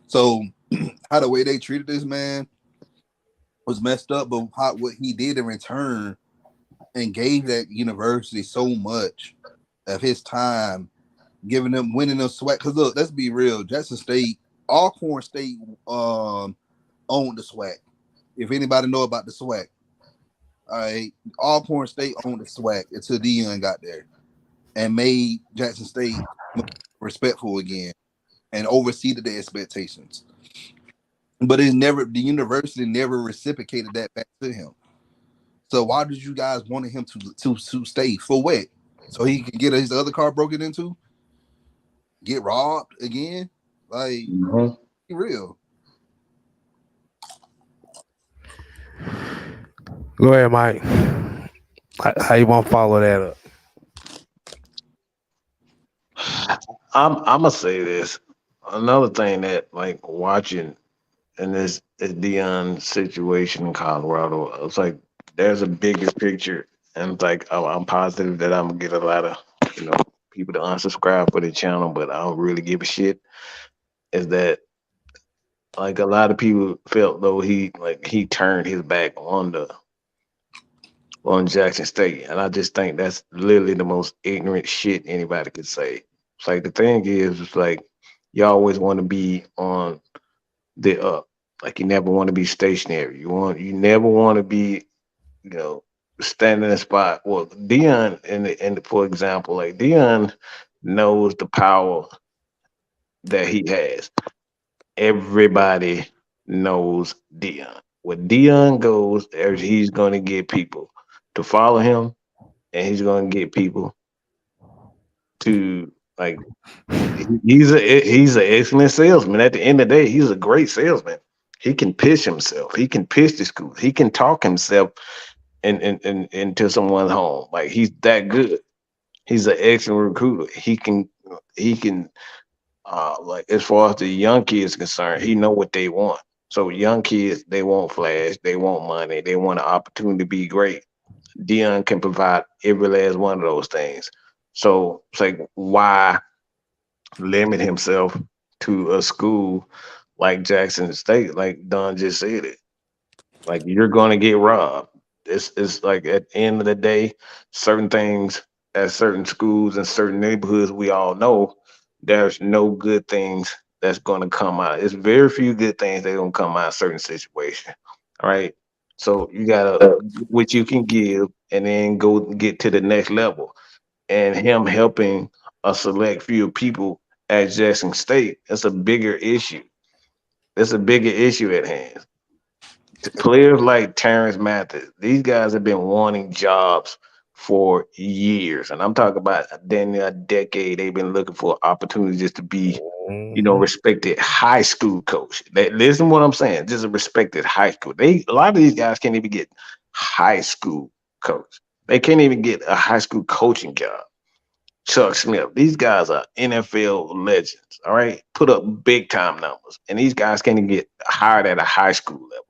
C: So how the way they treated this man was messed up, but what he did in return and gave that university so much of his time, giving them winning them swag. Because look, let's be real, Jackson State, Alcorn State, owned the swag. If anybody know about the swag, all right, Alcorn State owned the swag until Deion got there and made Jackson State respectful again and overseeded the expectations. But the university never reciprocated that back to him. So why did you guys want him to stay for what? So he can get his other car broken into, get robbed again? Like,
B: Hmm.
C: be real.
A: Go ahead, Mike. How you want to follow that up?
B: I'm gonna say this. Another thing that like watching in this Dion situation in Colorado, it's like there's a bigger picture, and it's like I'm positive that I'm gonna get a lot of you know people to unsubscribe for the channel, but I don't really give a shit. Is that like a lot of people felt though he turned his back on Jackson State, and I just think that's literally the most ignorant shit anybody could say. It's like the thing is, it's like you always want to be on the up. Like you never want to be stationary. You never want to be, you know, standing in a spot. Well, Dion for example, like Dion knows the power that he has. Everybody knows Dion. Where Dion goes, he's going to get people to follow him, and he's going to get people to like. He's an excellent salesman. At the end of the day, he's a great salesman. He can pitch himself. He can pitch the school. He can talk himself into someone's home. Like he's that good. He's an excellent recruiter. He can like as far as the young kids concerned, he know what they want. So young kids, they want flash, they want money, they want an opportunity to be great. Dion can provide every last one of those things. So it's like why limit himself to a school like Jackson State, like Don just said it. Like you're gonna get robbed. It's like at the end of the day, certain things at certain schools and certain neighborhoods we all know there's no good things that's gonna come out. It's very few good things that gonna come out of certain situations. All right. So you gotta what you can give and then go get to the next level. And him helping a select few people at Jackson State, that's a bigger issue. That's a bigger issue at hand. Players like Terrence Mathis, these guys have been wanting jobs for years. And I'm talking about then a decade. They've been looking for opportunities just to be,
A: Mhm.
B: respected high school coach. Listen to what I'm saying. Just a respected high school. A lot of these guys can't even get high school coach. They can't even get a high school coaching job. Chuck Smith. These guys are NFL legends. All right. Put up big time numbers. And these guys can't even get hired at a high school level.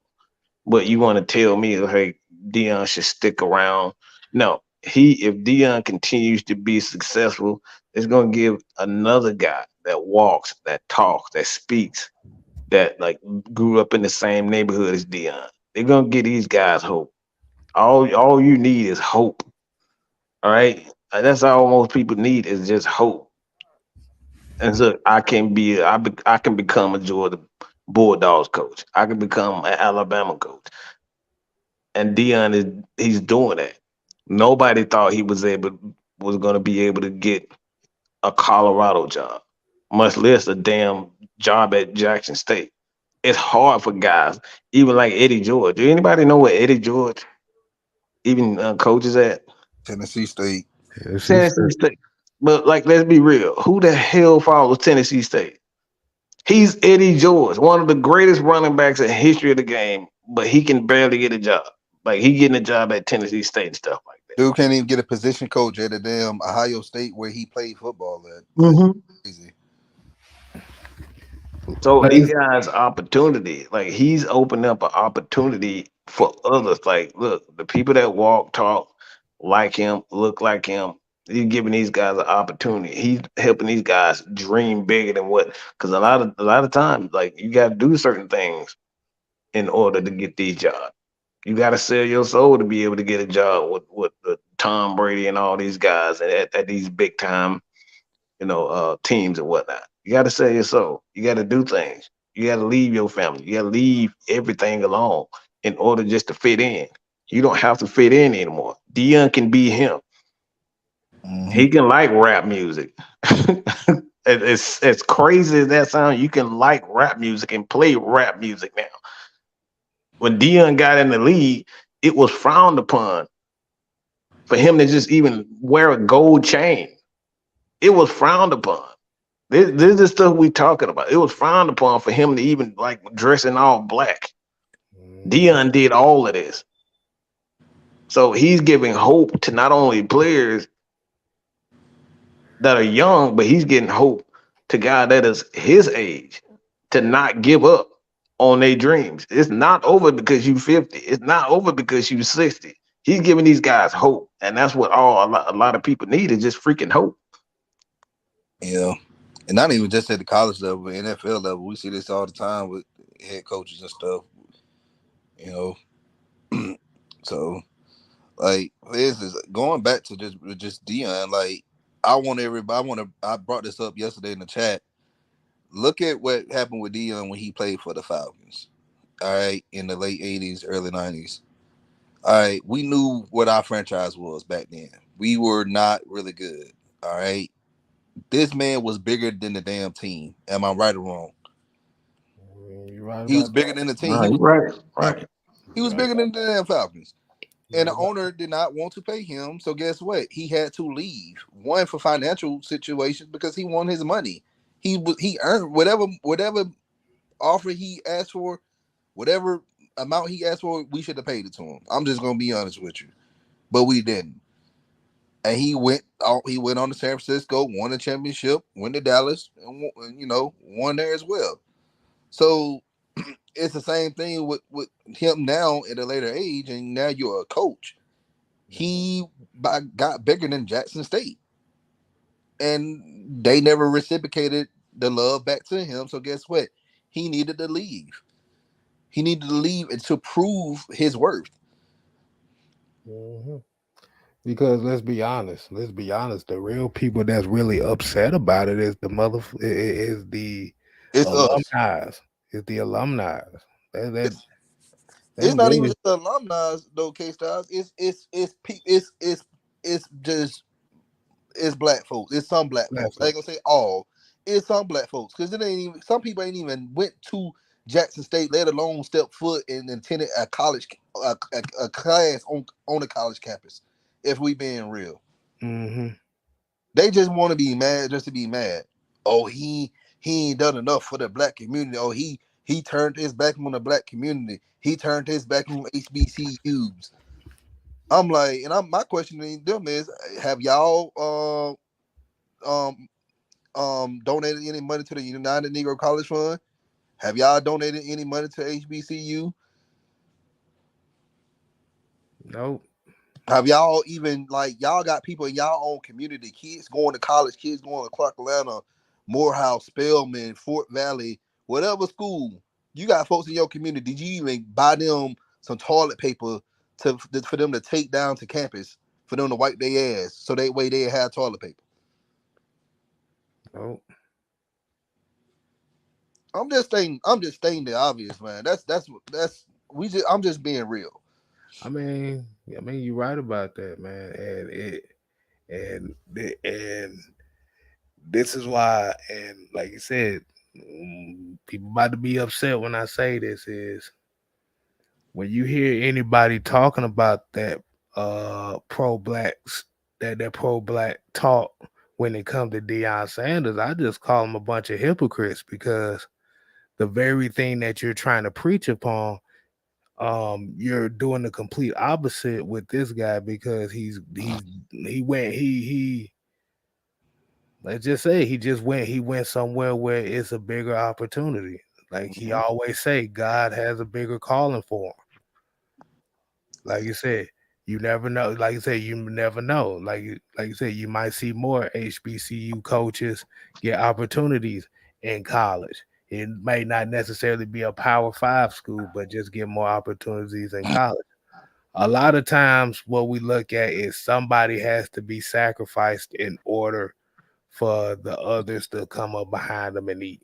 B: But you want to tell me, hey, Dion should stick around? No, if Dion continues to be successful, it's going to give another guy that walks, that talks, that speaks, that like grew up in the same neighborhood as Dion. They're going to get these guys hope. All you need is hope. All right, that's all most people need is just hope. And so I can become a Georgia Bulldogs coach. I can become an Alabama coach. And Dion he's doing that. Nobody thought he was going to be able to get a Colorado job, much less a damn job at Jackson State. It's hard for guys, even like Eddie George. Do anybody know where Eddie George even coaches at?
C: Tennessee State.
A: Yes, he
B: Tennessee
A: said.
B: State. But like, let's be real. Who the hell follows Tennessee State? He's Eddie George, one of the greatest running backs in history of the game, but he can barely get a job. Like he getting a job at Tennessee State and stuff like that.
C: Dude can't even get a position coach at a damn Ohio State where he played football at. Like
B: Mm-hmm.
C: crazy.
B: So
A: But
B: he
A: it's
B: got opportunity. Like he's opened up an opportunity for others. Like, look, the people that walk, talk like him, look like him. He's giving these guys an opportunity. He's helping these guys dream bigger than what. Because a lot of times, like you got to do certain things in order to get these jobs. You got to sell your soul to be able to get a job with Tom Brady and all these guys at these big time teams and whatnot. You got to sell your soul. You got to do things. You got to leave your family. You got to leave everything alone in order just to fit in. You don't have to fit in anymore. Dion can be him.
C: Mm-hmm.
B: He can like rap music. It's as crazy as that sounds. You can like rap music and play rap music now. When Dion got in the league, it was frowned upon for him to just even wear a gold chain. It was frowned upon. This is stuff we talking about. It was frowned upon for him to even like dress in all black.
A: Mhm.
B: Dion did all of this. So he's giving hope to not only players that are young, but he's getting hope to guys that is his age to not give up on their dreams. It's not over because you 50. It's not over because you 60. He's giving these guys hope. And that's what a lot of people need is just freaking hope.
C: You know, and not even just at the college level, but NFL level. We see this all the time with head coaches and stuff. You know, so like this is going back to just Deion. Like I want everybody. I brought this up yesterday in the chat. Look at what happened with Deion when he played for the Falcons. All right, in the late '80s, early '90s. All right, we knew what our franchise was back then. We were not really good. All right, this man was bigger than the damn team. Am I right or wrong?
A: You right
C: He was
A: about
C: bigger
A: that?
C: than the team.
B: No, you're right. Right.
C: He
A: You
C: was
A: right
C: bigger than
A: about
C: the damn Falcons.
A: you
C: And
A: right
C: the
A: about
C: owner did not want to pay him. So guess what? He had to leave. One for financial situations because he wanted his money. He earned whatever offer he asked for, whatever amount he asked for, we should have paid it to him. I'm just gonna be honest with you, but we didn't. And he went out. He went on to San Francisco, won the championship, went to Dallas, and won there as well. So it's the same thing with him now at a later age, and now you're a coach. He got bigger than Jackson State, and they never reciprocated the love back to him. So guess what? He needed to leave. He needed to leave and to prove his worth.
A: hmm Because let's be honest. Let's be honest. The real people that's really upset about it is the is the
C: It's us.
A: alumni. Is the alumni. That
C: It's
A: they
C: it's not even
A: really
C: just the alumni though, K Styles. It's just it's black folks. It's some black
A: black
C: folks. I ain't
A: folks.
C: gonna say all. It's some black folks because it ain't even. Some people ain't even went to Jackson State, let alone step foot and attended a college a class on a college campus. If we being real,
A: hmm
C: they just want to be mad just to be mad. Oh, he ain't done enough for the black community. Oh, he turned his back on the black community. He turned his back on HBCUs. I'm like, and my question to them is, have y'all donated any money to the United Negro College Fund? Have y'all donated any money to HBCU?
A: Nope.
C: Have y'all even like y'all got people in y'all own community, kids going to college, kids going to Clark Atlanta, Morehouse, Spelman, Fort Valley, whatever school? You got folks in your community. Did you even buy them some toilet paper for them to take down to campus for them to wipe their ass so that way they have toilet paper?
A: Nope.
C: I'm just stating the obvious, man. That's we just I'm just being real.
A: I mean, you're right about that, man. And this is why, and like you said, people about to be upset when I say this is when you hear anybody talking about that pro blacks that pro black talk when it comes to Deion Sanders, I just call them a bunch of hypocrites because the very thing that you're trying to preach upon, you're doing the complete opposite with this guy because he went he let's just say he went somewhere where it's a bigger opportunity. Like he
C: Mhm.
A: always say, God has a bigger calling for him. Like you said, you never know. Like you said, you never know. Like you said, you might see more HBCU coaches get opportunities in college. It may not necessarily be a Power Five school, but just get more opportunities in college. A lot of times, what we look at is somebody has to be sacrificed in order for the others to come up behind them and eat.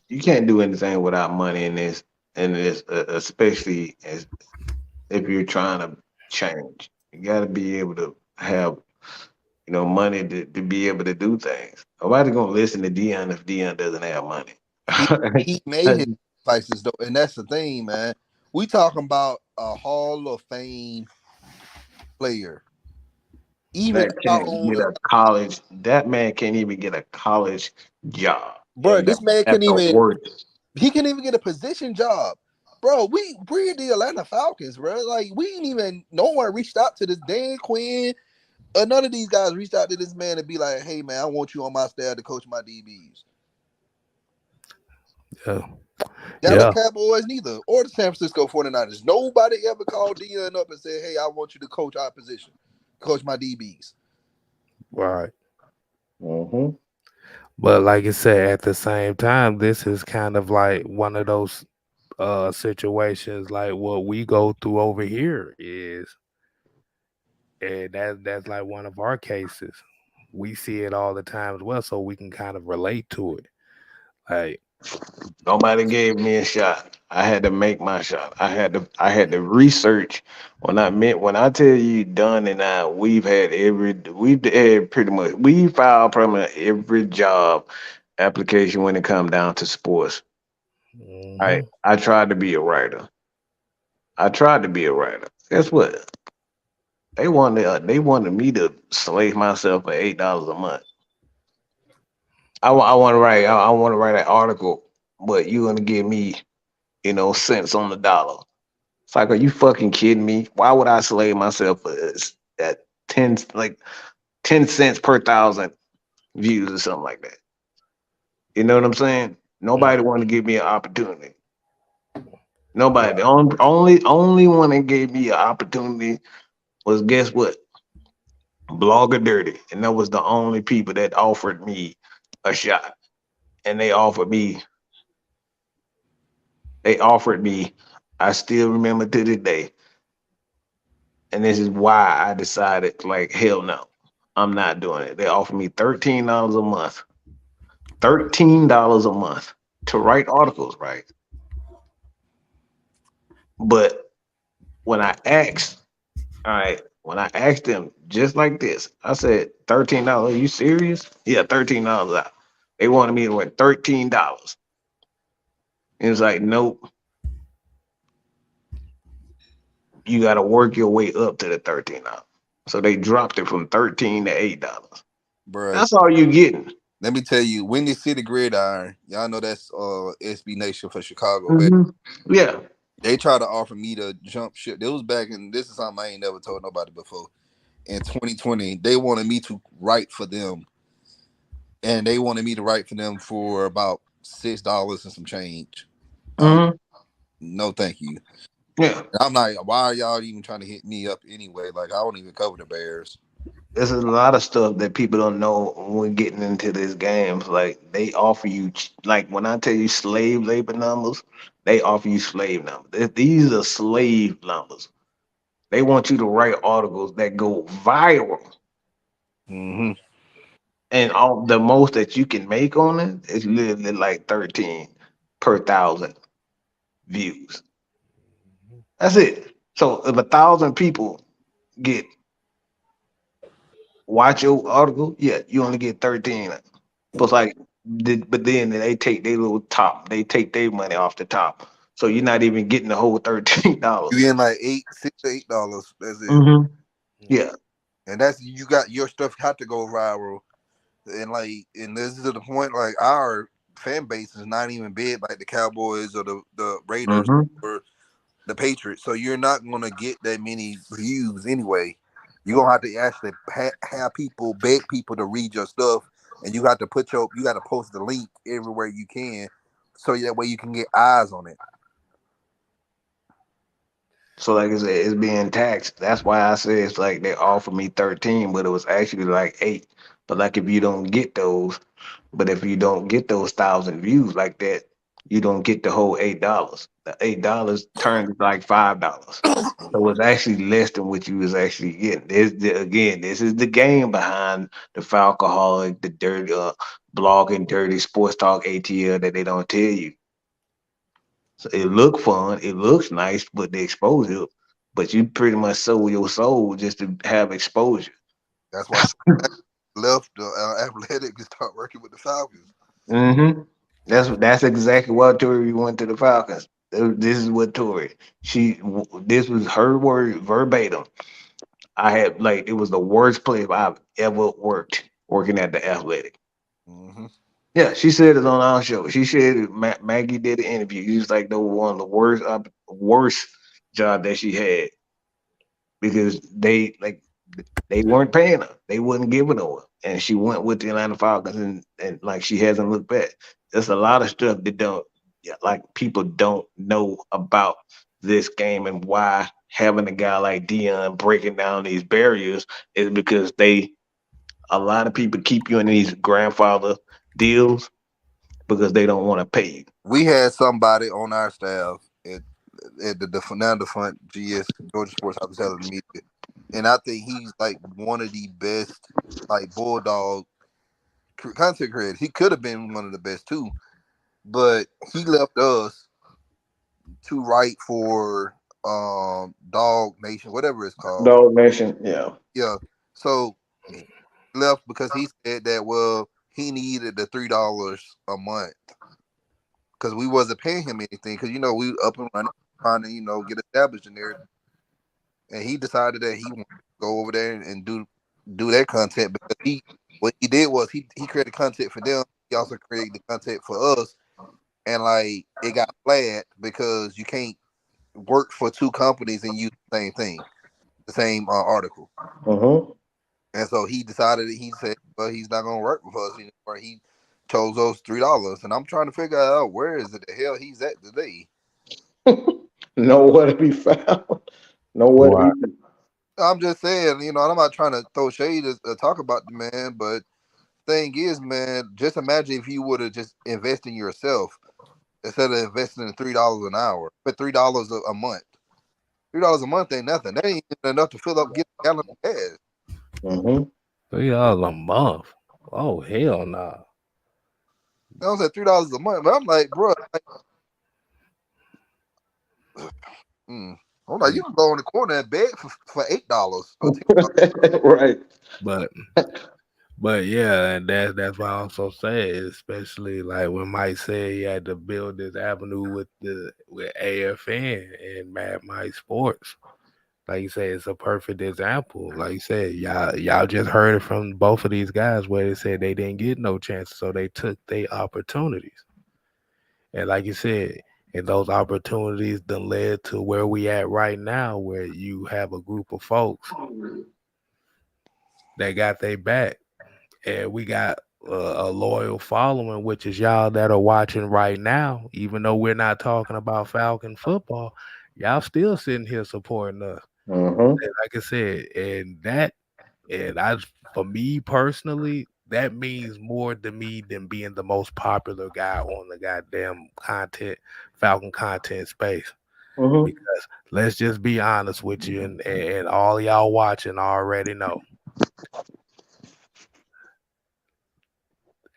B: You can't do anything without money in this, especially as if you're trying to change. You got to be able to have money to be able to do things. Nobody's gonna listen to Dion if Dion doesn't have money.
C: He made his sacrifices though, and that's the thing, man. We talking about a Hall of Fame player, even
B: That
C: our
B: can't
C: own,
B: get a college. That man can't even get a college job,
C: bro.
B: and
C: This man
B: at
C: couldn't
B: the
C: even
B: worst.
C: he couldn't even get a position job, bro. We're the Atlanta Falcons, bro. Like we ain't even no one reached out to this Dan Quinn. None of these guys reached out to this man to be like, hey man, I want you on my staff to coach my DBs.
A: Yeah,
C: Dallas
A: yeah,
C: Cowboys neither, or the San Francisco 49ers. Nobody ever called Deion up and said, hey, I want you to coach our position, coach my DBs.
A: right.
B: Mm-hmm.
A: But like I said, at the same time, this is kind of like one of those situations like what we go through over here is, and that's like one of our cases. We see it all the time as well, so we can kind of relate to it. Like,
B: Nobody gave me a shot. I had to make my shot. I had to research. When I tell you Dunn and I, we've had pretty much we filed pretty much every job application when it come down to sports.
A: mhm,
B: I tried to be a writer. I tried to be a writer. Guess what? They wanted me to slave myself for $8 a month. I want to write. I want to write an article, but you're gonna give me, cents on the dollar. It's like, are you fucking kidding me? Why would I slave myself for this at 10 cents per thousand views or something like that? You know what I'm saying?
A: mm,
B: Nobody wanted to give me an opportunity. Nobody. The only one that gave me an opportunity was, guess what? Blogger Dirty, and that was the only people that offered me a shot. And they offered me. I still remember to this day, and this is why I decided, like, hell no, I'm not doing it. They offered me $13 a month, $13 a month to write articles, right? But when I asked, all right, when I asked them just like this, I said, $13? Are you serious? Yeah, $13 out. They wanted me to win $13. And it's like, nope, you got to work your way up to the $13. So they dropped it from 13 to $8.
C: Bruh.
B: That's all you getting.
C: Let me tell you, Windy City Gridiron, y'all know that's SB Nation for Chicago. But
B: Hmm. Yeah.
C: they tried to offer me to jump ship. It was back in, this is something I ain't never told nobody before. In 2020, they wanted me to write for them, and they wanted me to write for them for about $6 and some change. Um,
B: Hmm.
C: no, thank you.
B: Yeah.
C: I'm like, why are y'all even trying to hit me up anyway? Like, I don't even cover the Bears.
B: There's a lot of stuff that people don't know when getting into these games. Like, they offer you, like, when I tell you slave labor numbers, they offer you slave numbers. These are slave numbers. They want you to write articles that go viral,
C: Mm-hmm.
B: and all the most that you can make on it is literally like 13 per thousand views. That's it. So if 1,000 people get watch your article, yeah, you only get 13. But like, but then they take their little top, they take their money off the top, so you're not even getting the whole $13.
C: You getting like $6 to $8. That's it.
B: Mm-hmm.
A: mm,
B: Yeah.
C: And that's, you got your stuff had to go viral. And like, and this is to the point, like, our fan base is not even big like the Cowboys or the Raiders
B: Mm-hmm.
C: or the Patriots. So you're not gonna get that many views anyway. You're gonna have to actually have people, beg people to read your stuff, and you got to post the link everywhere you can, so that way you can get eyes on it.
B: So like I said, it's being taxed. That's why I said it's like they offered me 13, but it was actually like 8. But like, if you don't get those 1,000 views like that, you don't get the whole $8. The $8 turns like $5. So it's actually less than what you was actually getting. Again, this is the game behind the Falcoholic, the dirty blog and dirty sports talk ATL that they don't tell you. So it look fun, it looks nice, but the exposure, but you pretty much sold your soul just to have exposure.
C: That's why left the Athletic and start working with the Falcons.
B: Hmm. That's exactly why Tori went to the Falcons. This is what Tori. This was her word verbatim. I had, like, it was the worst place I've ever worked working at the Athletic.
C: Hmm.
B: Yeah, she said it on our show. She said it, Maggie did an interview. He was like the one of the worst job that she had, because they weren't paying her. They wasn't giving her. And she went with the Atlanta Falcons, and like, she hasn't looked back. There's a lot of stuff that don't, yeah, like, people don't know about this game, and why having a guy like Deion breaking down these barriers is because they A lot of people keep you in these grandfather deals because they don't want to pay you.
C: We had somebody on our staff at the now defunct GS Georgia Sports Hospitality Media, and I think he's like one of the best like bulldog content creators. He could have been one of the best too, but he left us to write for Dog Nation, whatever it's called.
B: Dog Nation, yeah.
C: Yeah. So he left because he said that well he needed the $3 a month because we wasn't paying him anything because we up and running trying to get established in there, and he decided that he wanted to go over there and do that content because he what he did was he created content for them. He also created the content for us, and like it got flagged because you can't work for two companies and use the same thing, the same article.
B: Mm-hmm.
C: And so he decided he said, well, he's not gonna work with us anymore. He chose those $3, and I'm trying to figure out where is it the hell he's at today.
B: Nowhere to be found. Nowhere to be
A: Right.
B: found.
C: I'm just saying, I'm not trying to throw shade or talk about the man, but thing is, man, just imagine if you would have just invested in yourself instead of investing in $3 an hour, but $3 a month. $3 a month ain't nothing. That ain't even enough to fill up get a gallon of gas.
B: Mm-hmm.
A: $3 a month. Oh hell no.
C: I was at $3 a month, but I'm like, bro, like, mm. I'm like, you can go in the corner and beg for $8 or $10.
B: Right.
A: But yeah, and that's why I also say, especially like when Mike said he had to build this avenue with AFN and Mad Mike Sports. Like you said, it's a perfect example. Like you said, y'all just heard it from both of these guys where they said they didn't get no chances, so they took their opportunities. And like you said, and those opportunities then led to where we at right now, where you have a group of folks that got their back, and we got a loyal following, which is y'all that are watching right now. Even though we're not talking about Falcon football, y'all still sitting here supporting us.
B: Mm-hmm.
A: And like I said, and I, for me personally, that means more to me than being the most popular guy on the goddamn content Falcon content space.
B: Mm-hmm.
A: Because let's just be honest with you, and all y'all watching already know,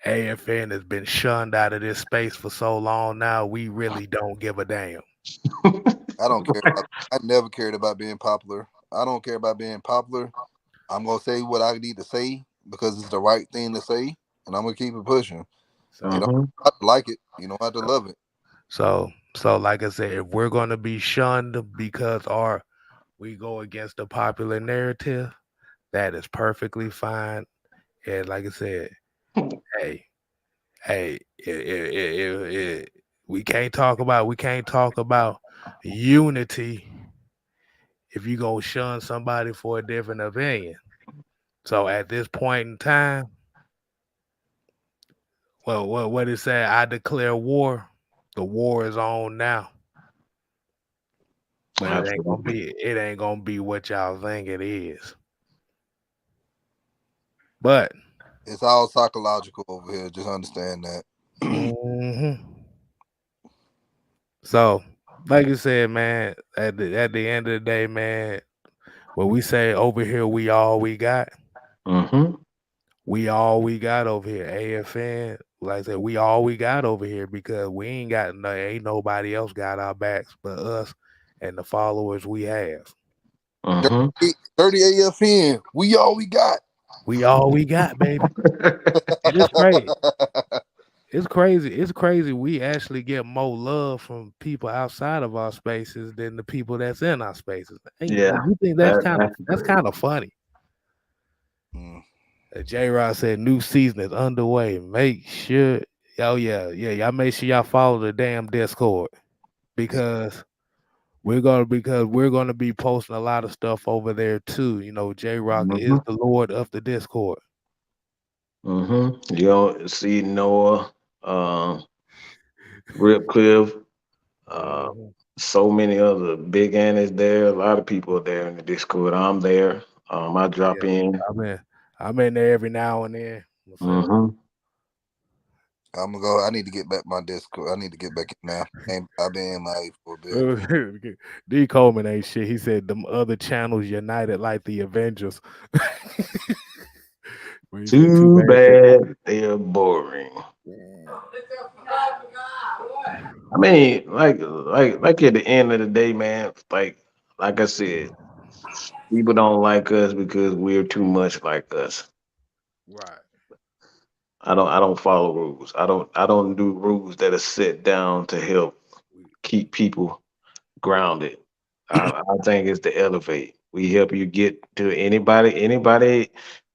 A: AFN has been shunned out of this space for so long now. We really don't give a damn.
C: I don't care. I never cared about being popular. I don't care about being popular. I'm gonna say what I need to say because it's the right thing to say, and I'm gonna keep it pushing. You
A: So
C: don't
B: Mm-hmm.
C: have to like it. You don't have to love it.
A: so like I said, if we're gonna be shunned because our we go against the popular narrative, that is perfectly fine. And like I said, hey, hey, we can't talk about unity if you go shun somebody for a different opinion. So at this point in time, well, what it say? I declare war. The war is on now, but
B: Absolutely.
A: it ain't gonna be what y'all think it is. But
C: It's all psychological over here. Just understand that.
A: mhm. So, like you said, man, at the end of the day, man, when we say over here, we all we got.
B: Mm-hmm.
A: We all we got over here. AFN, like I said, we all we got over here because we ain't got no, ain't nobody else got our backs but us and the followers we have.
B: Mm-hmm.
C: 30 AFN. We all we got.
A: We all we got, baby. And it's crazy. It's crazy. It's crazy. We actually get more love from people outside of our spaces than the people that's in our spaces. And
B: Yeah.
A: you think
B: That's
A: that's
B: crazy.
A: kind of funny.
C: Mm.
A: J Rod said new season is underway. Make sure, oh yeah, y'all make sure y'all follow the damn Discord
C: Yeah.
A: because we're gonna be posting a lot of stuff over there too. You know, J Rock is
B: Mm-hmm.
A: the Lord of the Discord.
B: Mm-hmm. You'll see Noah, Rip Cliff, uh,
A: Mhm.
B: so many other big annies there. A lot of people are there in the Discord. I'm there. I drop
A: Yeah,
B: in.
A: I've been I'm in there every now and then. What's up?
B: Mm-hmm.
C: I'm gonna go. I need to get back my Discord. I need to get back in now. I've been in my for a bit.
A: D Coleman ain't shit. He said them other channels united like the Avengers. When he said too
B: Too
A: bad for
B: bad they're boring. I mean, like at the end of the day, man, like I said, people don't like us because we're too much like us.
A: right.
B: I don't follow rules. I don't do rules that are set down to help
A: We,
B: keep people grounded. I think it's to elevate. We help you get to anybody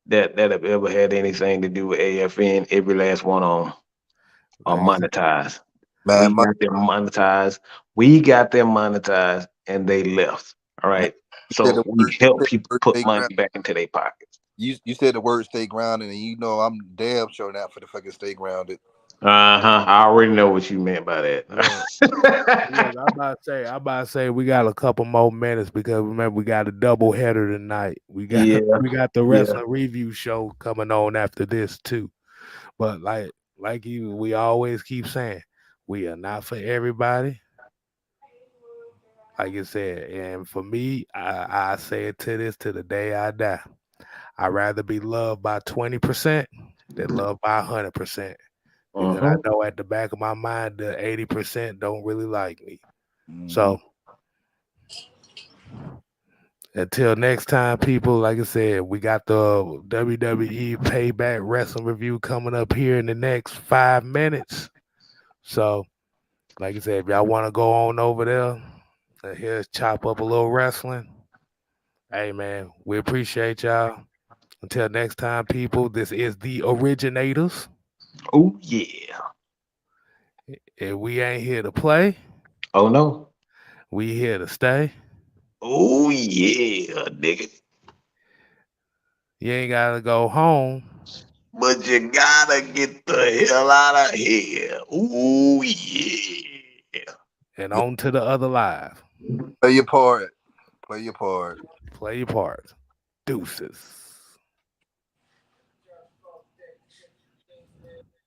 B: that have ever had anything to do with AFN. Every last one on 'em are
A: like I said,
B: monetized.
C: Man,
B: We got them monetized. We got them monetized, and they left. All
C: man,
B: right.
C: you said
B: So
C: the
B: we
C: word. You
B: help
C: said
B: people
C: the word
B: put
C: stay
B: money
C: grounded.
B: back into their pockets.
C: You said the word stay grounded, and you know I'm damn sure not for the fucking stay grounded.
B: Uh-huh. I already know what you meant by
A: look,
B: that.
A: look, I'm about to say we got a couple more minutes because remember we got a double header tonight. We got
B: Yeah,
A: we got the
B: yeah.
A: wrestling review show coming on after this too. But we always keep saying, we are not for everybody. Like you said, and for me, I say it to the day I die. I'd rather be loved by 20% than loved by 100%. Because I
B: Uh-huh.
A: know at the back of my mind the 80% don't really like me.
C: Mm-hmm.
A: So until next time, people, like I said, we got the WWE Payback Wrestling Review coming up here in the next 5 minutes. So, like I said, if y'all want to go on over there and hear us chop up a little wrestling, hey man, we appreciate y'all. Until next time, people, this is the Originators,
B: Oh yeah.
A: and we ain't here to play.
B: Oh no.
A: We here to stay.
B: Oh yeah, nigga.
A: You ain't gotta go home.
B: But you gotta get the hell out of here. Oh yeah.
A: And on to the other live.
C: Play your part. Play your part.
A: Play your part. Deuces.